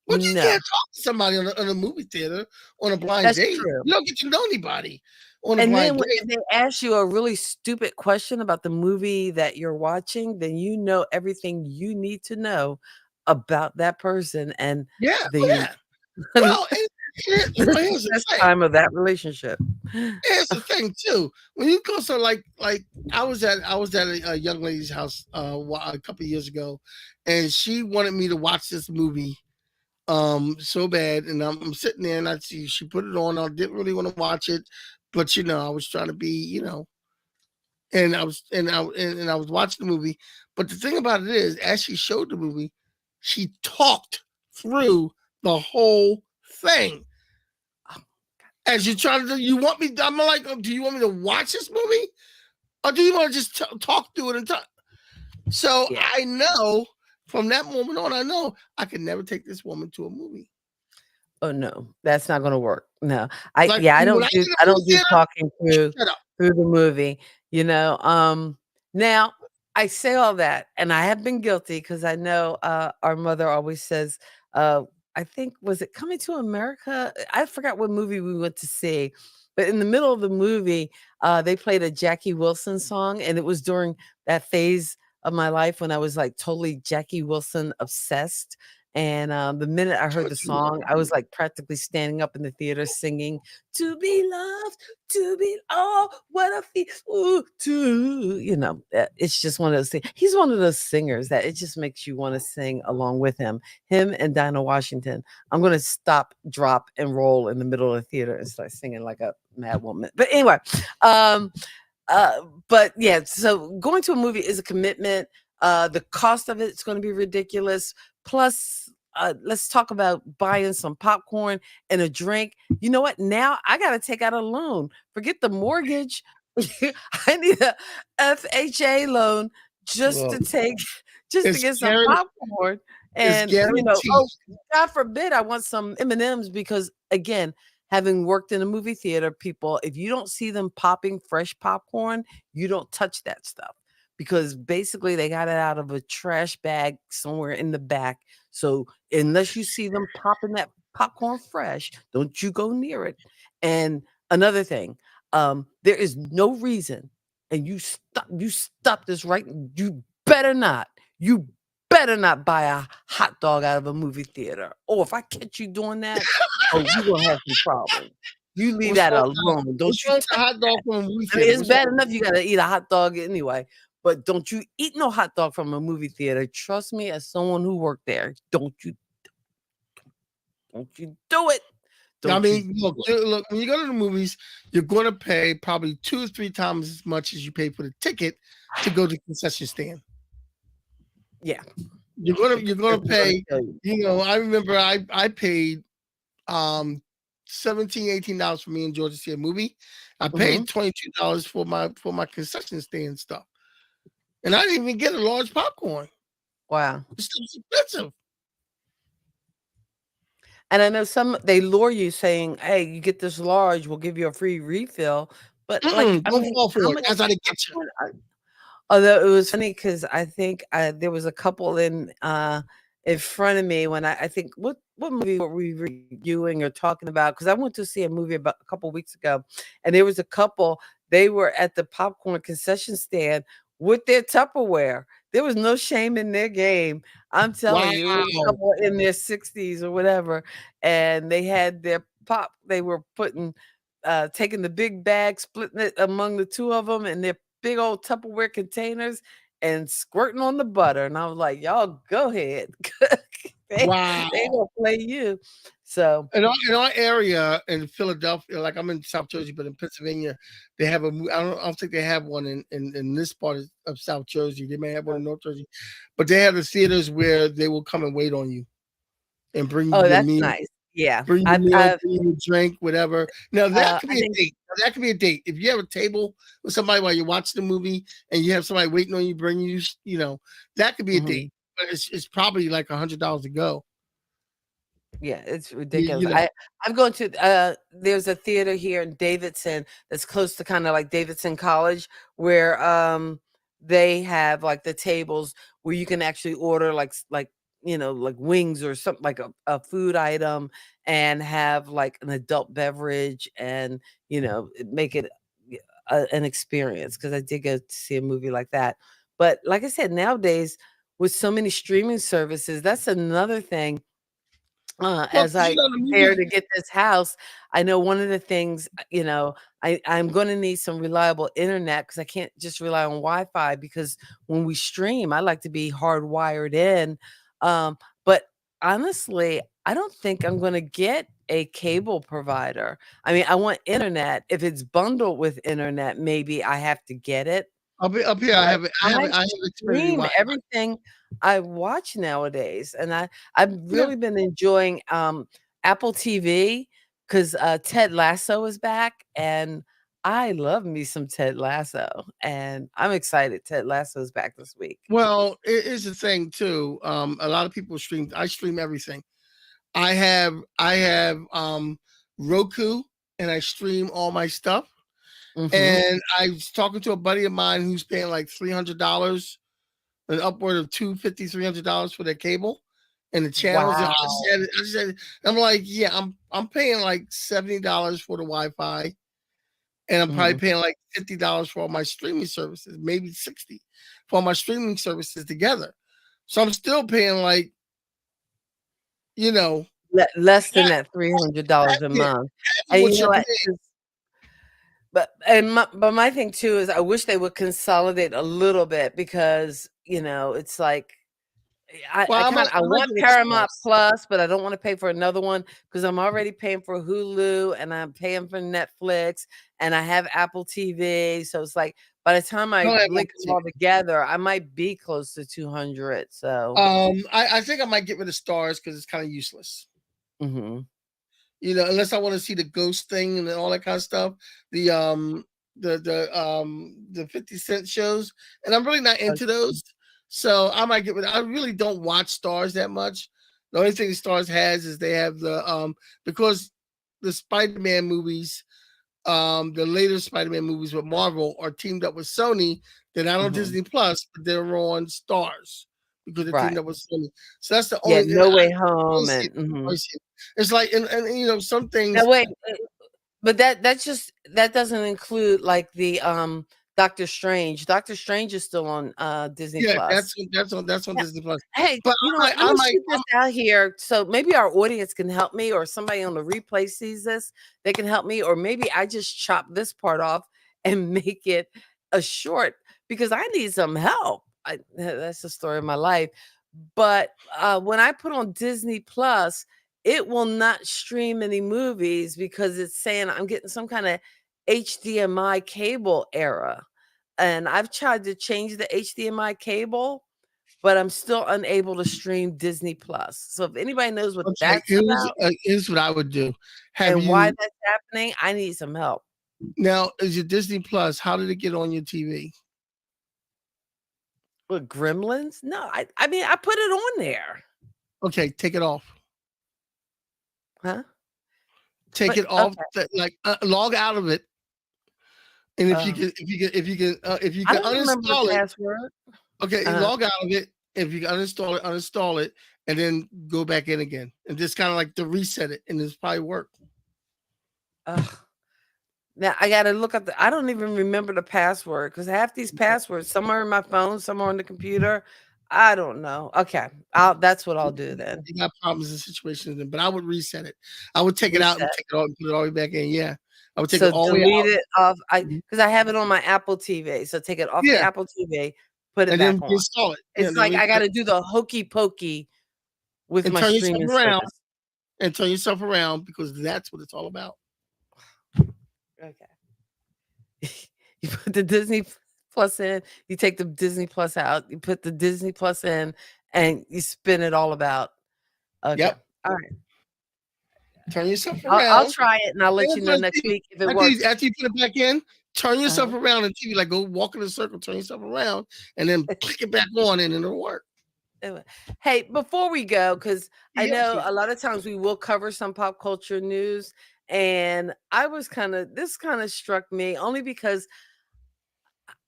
you can't talk to somebody on a movie theater on a blind date. True. You don't get to know anybody on a blind date. And then if they ask you a really stupid question about the movie that you're watching, then you know everything you need to know about that person and Well, here's the time of that relationship. Here's the thing too. When you go, so like I was at a young lady's house a couple of years ago, and she wanted me to watch this movie so bad, and I'm sitting there and she put it on. I didn't really want to watch it, but I was trying to be, and I was watching the movie. But the thing about it is, as she showed the movie, She talked through the whole thing. As you're trying to, you want me? I'm like, do you want me to watch this movie, or do you want to just talk through it and talk? So yeah. I know from that moment on, I know I could never take this woman to a movie. Oh no, that's not going to work. No, I don't do talking through the movie. Now I say all that, and I have been guilty because I know our mother always says, I think, was it Coming to America? I forgot what movie we went to see, but in the middle of the movie, they played a Jackie Wilson song, and it was during that phase of my life when I was like totally Jackie Wilson obsessed. And the minute I heard the song, I was like practically standing up in the theater singing, "To be loved, to be what a feel, it's just one of those things. He's one of those singers that it just makes you want to sing along with him. Him and Dinah Washington. I'm going to stop, drop, and roll in the middle of the theater and start singing like a mad woman. But anyway, but yeah, so going to a movie is a commitment. The cost of it's going to be ridiculous. Plus, let's talk about buying some popcorn and a drink. You know what? Now I got to take out a loan. Forget the mortgage. I need a FHA loan just to get some popcorn. And God forbid I want some M&Ms because again, having worked in a movie theater, people, if you don't see them popping fresh popcorn, you don't touch that stuff. Because basically they got it out of a trash bag somewhere in the back. So unless you see them popping that popcorn fresh, don't you go near it. And another thing, there is no reason, and you stop this right. You better not buy a hot dog out of a movie theater. Or if I catch you doing that, you're gonna have some problems. You leave that alone. Don't you touch hot dog from a movie theater. I mean, it's bad enough you gotta eat a hot dog anyway. But don't you eat no hot dog from a movie theater. Trust me, as someone who worked there, don't you do it. Look, when you go to the movies, you're going to pay probably 2 or 3 times as much as you pay for the ticket to go to the concession stand. Yeah. You're gonna pay, I remember I paid $17, $18 for me and George to see a movie. I paid $22 for my concession stand stuff. And I didn't even get a large popcorn. Wow. It's expensive. And I know they lure you saying, hey, you get this large, we'll give you a free refill. But don't fall for it. That's how they get you. Although it was funny because I think there was a couple in front of me when I think, what movie were we reviewing or talking about? Because I went to see a movie about a couple weeks ago, and there was a couple, they were at the popcorn concession stand with their Tupperware. There was no shame in their game. I'm telling you, it was a couple in their 60s or whatever, and they had their pop. They were taking the big bag, splitting it among the two of them, and their big old Tupperware containers and squirting on the butter. And I was like, y'all go ahead. They gonna play you. So in our area in Philadelphia, like I'm in South Jersey, but in Pennsylvania, they have I don't think they have one in this part of South Jersey. They may have one in North Jersey, but they have the theaters where they will come and wait on you and bring you your meal. Nice. Yeah. Bring you meal, bring you a drink, whatever. Now that could be a date. That could be a date. If you have a table with somebody while you're watching the movie and you have somebody waiting on you, bring you, that could be a date. But it's probably like $100 to go. Yeah, it's ridiculous. I'm going to there's a theater here in Davidson that's close to kind of like Davidson College where they have like the tables where you can actually order like wings or something like a food item and have like an adult beverage and make it an experience, because I did go to see a movie like that. But like I said, nowadays with so many streaming services, that's another thing. As I prepare to get this house, I know one of the things, I'm going to need some reliable internet because I can't just rely on Wi-Fi, because when we stream, I like to be hardwired in. But honestly, I don't think I'm going to get a cable provider. I mean, I want internet. If it's bundled with internet, maybe I have to get it. I'll be up here. I have it. I have Xfinity stream Wi-Fi. everything I watch nowadays, and I've Yeah. really been enjoying Apple TV because Ted Lasso is back, and I love me some Ted Lasso, and I'm excited. Ted Lasso is back this week. Well, it is the thing too. A lot of people stream. I stream everything. I have Roku, and I stream all my stuff. And I was talking to a buddy of mine who's paying like $300, an upward of $250, $300 for their cable and the channels. And Wow. I said, I'm like, yeah, I'm paying like $70 for the Wi-Fi, and I'm probably paying like $50 for all my streaming services, maybe 60 for all my streaming services together. So I'm still paying like, you know, Less than that $300 a yeah, month. half of And what you know you're what? paying. But my thing too is I wish they would consolidate a little bit because it's like I Well, kind of I I might want give it a Paramount chance. Plus, but I don't want to pay for another one because I'm already paying for Hulu and I'm paying for Netflix and I have Apple TV. So it's like by the time I I don't have link Apple them all together, I might be close to 200. So I think I might get rid of stars because it's kind of useless. mhm. Unless I want to see the ghost thing and all that kind of stuff. The 50 Cent shows, and I'm really not into those. So I might get rid. I really don't watch Stars that much. The only thing Stars has is they have because the Spider-Man movies, the later Spider-Man movies with Marvel are teamed up with Sony. They're not on Disney Plus, but they're on Stars because they're teamed Right. up with Sony. So that's the Yeah, only. No Way I Home see it. and I see it. It's like and some Now things. wait, but that doesn't include like the Doctor Strange. Doctor Strange is still on Disney Yeah, Plus. that's on Yeah. Disney Plus. Hey, But you know I what? might Let I me might shoot this out here so maybe our audience can help me or somebody on the replay sees this, they can help me, or maybe I just chop this part off and make it a short because I need some help. That's the story of my life. But when I put on Disney Plus, it will not stream any movies because it's saying I'm getting some kind of HDMI cable error. And I've tried to change the HDMI cable, but I'm still unable to stream Disney Plus. So if anybody knows what okay, that's about here's what I would do. Have and why you that's happening, I need some help. now is your Disney Plus, how did it get on your TV? With Gremlins? No, I mean I put it on there. Okay, take it off. Huh? Take But it off, okay. log out of it. And if you Uh, can I don't remember the uninstall it, password. okay, Uh, log out of it. If you can uninstall it, and then go back in again, and just kind of like to reset it, and it's probably work. Now I gotta look up I don't even remember the password because half these passwords, some are in my phone, some are on the computer. I don't know. Okay. That's what I'll do then. You got problems and situations, but I would reset it. I would take it out and Reset. take it all and put it all the way back in. Yeah, I would take it So all the way delete out. it off Mhm. because I have it on my Apple TV. So take it off the Yeah, Apple TV, put it and then back on. install it. Yeah, It's then like I gotta do the hokey pokey with and my turn yourself streaming around service. because that's what it's all about. Okay. You put the Disney Plus in, you take the Disney Plus out, you put the Disney Plus in, and you spin it all about. Okay. Yep. All right. Turn yourself I'll around. try it and I'll let And you it's know on next TV. week if it works. After you put it back in, turn yourself Uh-huh. around on TV, like go walk in a circle, turn yourself around, and then click it back on, and it'll work. Anyway. Hey, before we go, because I Yeah, know please. a lot of times we will cover some pop culture news, and this kind of struck me only because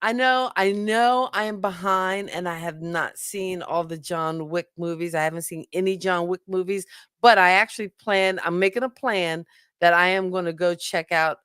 I know I am behind and I have not seen all the John Wick movies. I haven't seen any John Wick movies, but I'm making a plan that I am going to go check out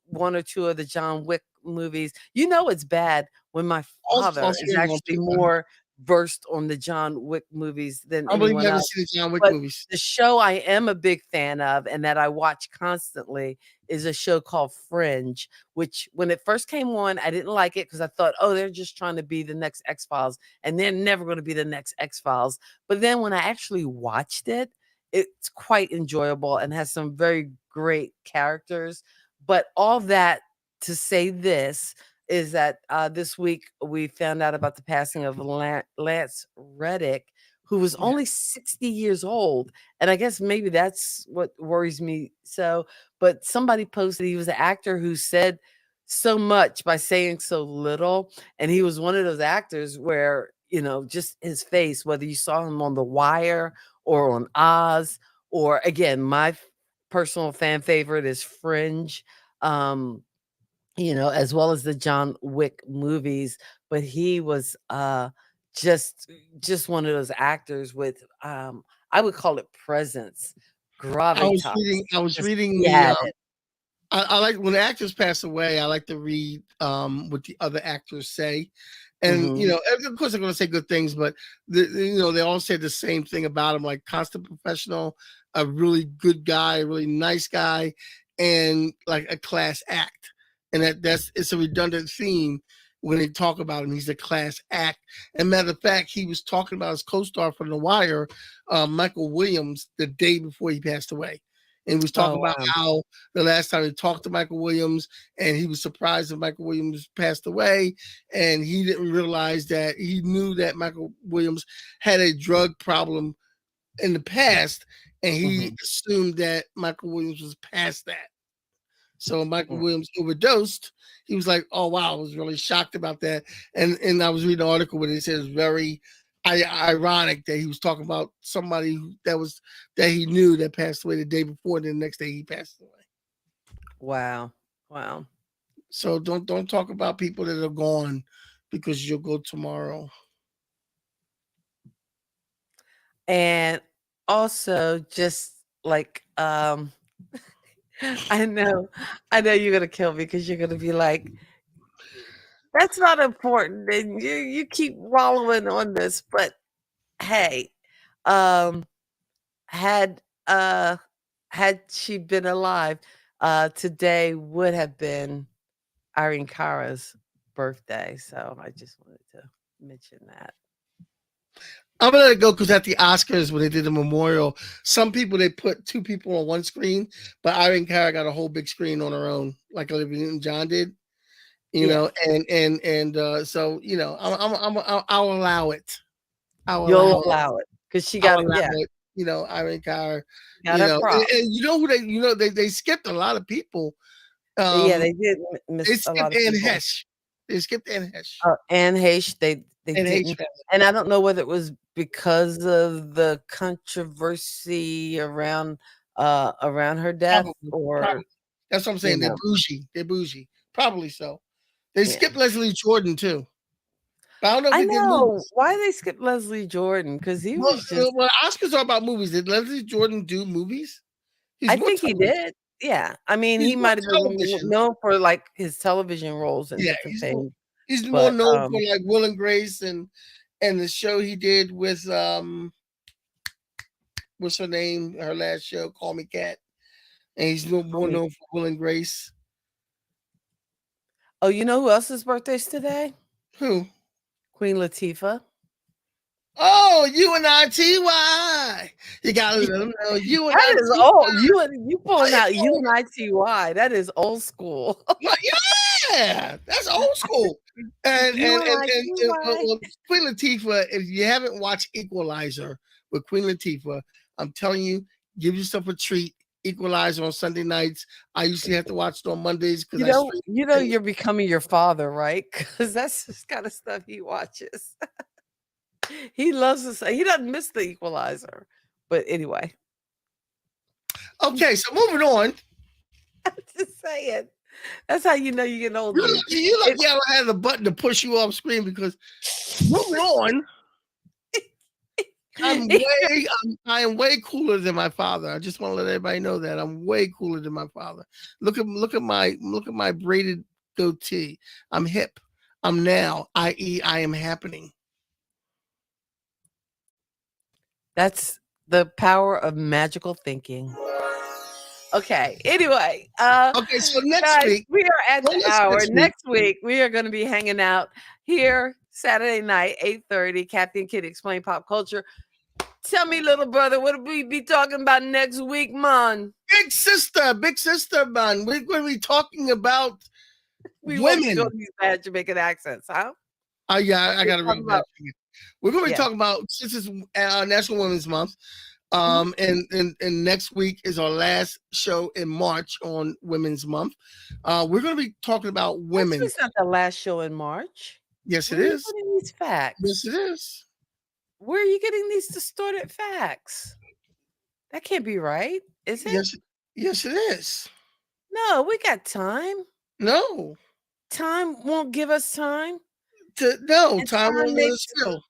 one or two of the John Wick movies. You know it's bad when my father Also, is you're going actually to. more versed on the John Wick movies than I believe you anyone haven't else. seen the John Wick But movies. the show I am a big fan of and that I watch constantly is a show called Fringe, which when it first came on, I didn't like it because I thought, oh, they're just trying to be the next X Files, and they're never going to be the next X Files. But then when I actually watched it, it's quite enjoyable and has some very great characters. But all that to say this, is that this week we found out about the passing of Lance Reddick, who was only 60 years old. And I guess maybe that's what worries me. So, but somebody posted he was an actor who said so much by saying so little. And he was one of those actors where, just his face, whether you saw him on The Wire or on Oz, or again, my personal fan favorite is Fringe. As well as the John Wick movies, but he was just one of those actors with I would call it presence, gravitas. I was reading I like when actors pass away, I like to read what the other actors say. And of course they're going to say good things, but they all say the same thing about him, like constant professional, a really good guy, a really nice guy, and like a class act. And it's a redundant theme when they talk about him. He's a class act. And matter of fact, he was talking about his co-star from The Wire, Michael Williams, the day before he passed away. And he was talking about how the last time he talked to Michael Williams, and he was surprised that Michael Williams passed away, and he didn't realize that he knew that Michael Williams had a drug problem in the past, and he assumed that Michael Williams was past that. So Michael Williams overdosed. He was like, "Oh wow!" I was really shocked about that. And I was reading an article where it says very ironic that he was talking about somebody that he knew that passed away the day before. And the next day he passed away. Wow! So don't talk about people that are gone, because you'll go tomorrow. And also, just like I know you're gonna kill me because you're gonna be like, that's not important, and you keep wallowing on this. But hey, had she been alive, today would have been Irene Cara's birthday. So I just wanted to mention that. I'm gonna let it go because at the Oscars, when they did the memorial, some people, they put two people on one screen, but Irene Cara got a whole big screen on her own, like Olivia Newton-John did. So I'll allow it. You'll allow it because she got it. Irene Cara. Got her props. And you know who they skipped a lot of people. They did miss a lot of people. Hesh. They skipped Anne Hesh. Anne Heche, they didn't. And I don't know whether it was because of the controversy around her death, probably. That's what I'm saying. They're bougie. Probably so. They skipped Leslie Jordan too. But I don't know why they skipped Leslie Jordan, because he was just. Well, Oscars are about movies. Did Leslie Jordan do movies? I think he did. Yeah, I mean, he might have been known for like his television roles and different things. He's more known for like Will and Grace and the show he did with what's her name? Her last show, Call Me Cat. And he's more known for Will and Grace. Oh, you know who else's birthday's today? Who? Queen Latifah. Oh, UNITY. You gotta let them know UNITY. That is old. You pulling out UNITY. That is old school. Yeah, that's old school. And Queen Latifah, if you haven't watched Equalizer with Queen Latifah, I'm telling you, give yourself a treat. Equalizer on Sunday nights. I usually have to watch it on Mondays because you're becoming your father, right? Because that's the kind of stuff he watches. He loves to say he doesn't miss the Equalizer. But anyway. Okay, so moving on. I'm just saying. That's how you know you're getting older. You like y'all had a button to push you off screen because moving on. I am way cooler than my father. I just want to let everybody know that I'm way cooler than my father. Look at my braided goatee. I'm hip. I'm now, i.e., I am happening. That's the power of magical thinking. Okay. Anyway. Okay. So next week we are at the hour. Next week we are going to be hanging out here Saturday night, 8:30. Kathy and Kitty Explain Pop Culture. Tell me, little brother, what will we be talking about next week, man? Big sister, man. We're going to be talking about We won't be doing these bad Jamaican accents, huh? Yeah, I got a real bad. We're going to be talking about, since it's National Women's Month, and next week is our last show in March on Women's Month. We're going to be talking about women. It's not the last show in March. Yes, it is. Where are you getting these facts? Yes, it is. Where are you getting these distorted facts? That can't be right, is it? Yes, it is. No, we got time. No. Time won't give us time. Time won't let us feel.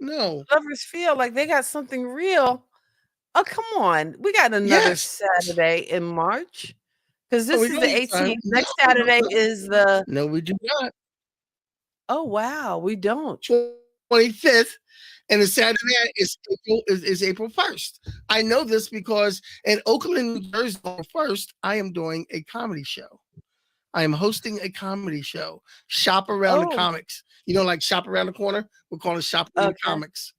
No. Lovers feel like they got something real. Oh, come on. We got another Saturday in March. Because this is the 18th. Next Saturday is the... No, we do not. Oh, wow. We don't. 25th. And the Saturday is April 1st. I know this because in Oakland, New Jersey, 1st, I am doing a comedy show. I am hosting a comedy show. Shop Around the Comics. You know, like Shop Around the Corner? We're calling it Shop Around the Comics.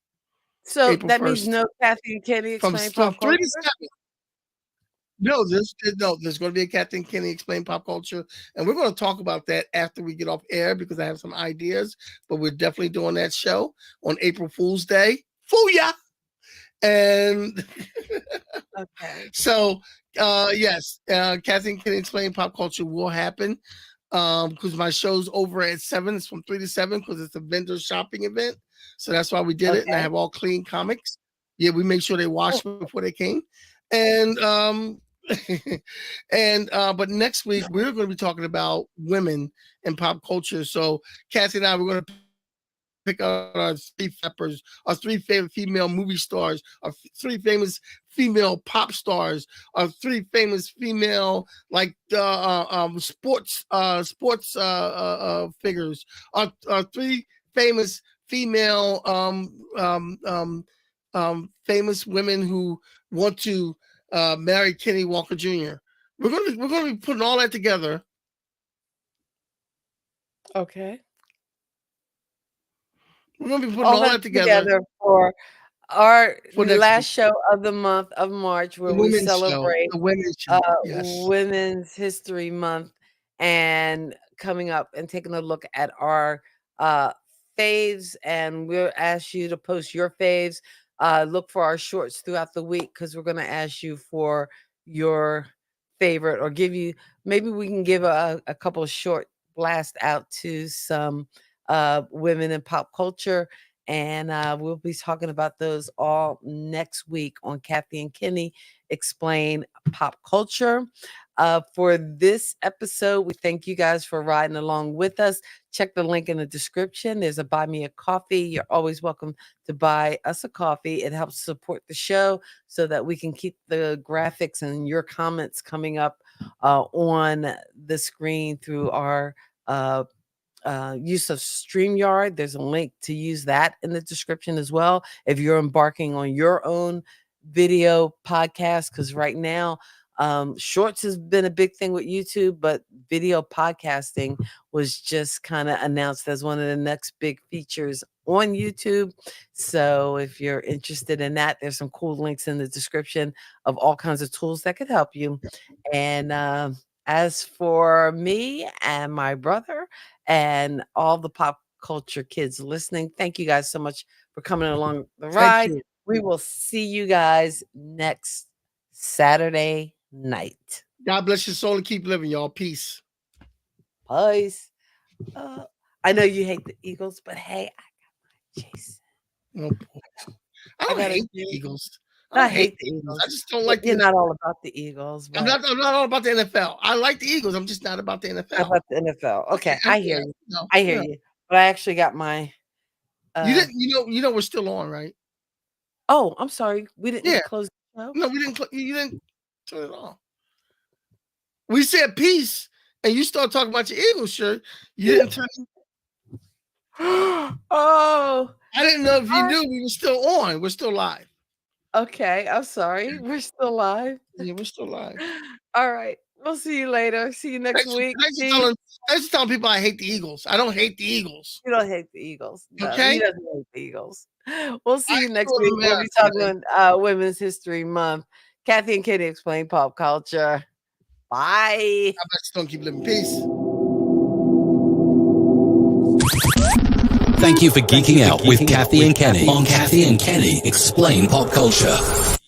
So April that 1st. Means no Kathy and Kenny Explain Pop Culture? 3 to 7. No, there's going to be a Kathy and Kenny Explain Pop Culture. And we're going to talk about that after we get off air because I have some ideas. But we're definitely doing that show on April Fool's Day. Fool ya! And so, yes, Kathy and Kenny Explain Pop Culture will happen because my show's over at 7. It's from 3 to 7 because it's a vendor shopping event. So that's why we did it. And I have all clean comics. Yeah, we make sure they washed before they came. And but next week we're going to be talking about women in pop culture. So Kathy and I, we're going to pick out our 3 peppers, our 3 favorite female movie stars, our 3 famous female pop stars, our 3 famous female sports figures, our 3 famous female famous women who want to marry Kenny Walker Jr. We're gonna be putting all that together. Okay. We're gonna be putting all that together for our last show of the month of March, where we celebrate Women's History Month, and coming up and taking a look at our faves. And we'll ask you to post your faves. Look for our shorts throughout the week because we're going to ask you for your favorite, or give you, maybe we can give a couple of short blast out to some women in pop culture. And we'll be talking about those all next week on Kathy and Kenny Explain Pop Culture. For this episode, we thank you guys for riding along with us. Check the link in the description. There's a Buy Me a Coffee. You're always welcome to buy us a coffee. It helps support the show so that we can keep the graphics and your comments coming up on the screen through our use of StreamYard. There's a link to use that in the description as well if you're embarking on your own video podcast, because right now shorts has been a big thing with YouTube, but video podcasting was just kind of announced as one of the next big features on YouTube. So if you're interested in that, there's some cool links in the description of all kinds of tools that could help you. And as for me and my brother and all the pop culture kids listening, thank you guys so much for coming along the ride. We will see you guys next Saturday night. God bless your soul and keep living, y'all. Peace. Peace. I know you hate the Eagles, but hey, I got my Jason. Oh, boy. I don't hate the Eagles. I hate the Eagles. I just don't like. You're not all about the Eagles. I'm not all about the NFL. I like the Eagles. I'm just not about the NFL. Not about the NFL. Okay, I hear you. No, I hear you. But I actually got my. You didn't. You know, we're still on, right? Oh, I'm sorry. We didn't close the show. No, we didn't. You didn't turn it off. We said peace, and you start talking about your Eagles shirt. You didn't turn it. Oh, I didn't know if you knew we were still on. We're still live. Okay, I'm sorry. We're still live. Yeah, we're still live. All right. We'll see you later. See you next week. Thanks for telling people I hate the Eagles. I don't hate the Eagles. You don't hate the Eagles. No, okay. He doesn't hate the Eagles. We'll see you next week. We'll be talking Women's History Month. Kathy and Kenny Explain Pop Culture. Bye. I bet you don't keep living. Peace. Thank you for geeking out with Kathy and Kenny on Kathy and Kenny Explain Pop Culture.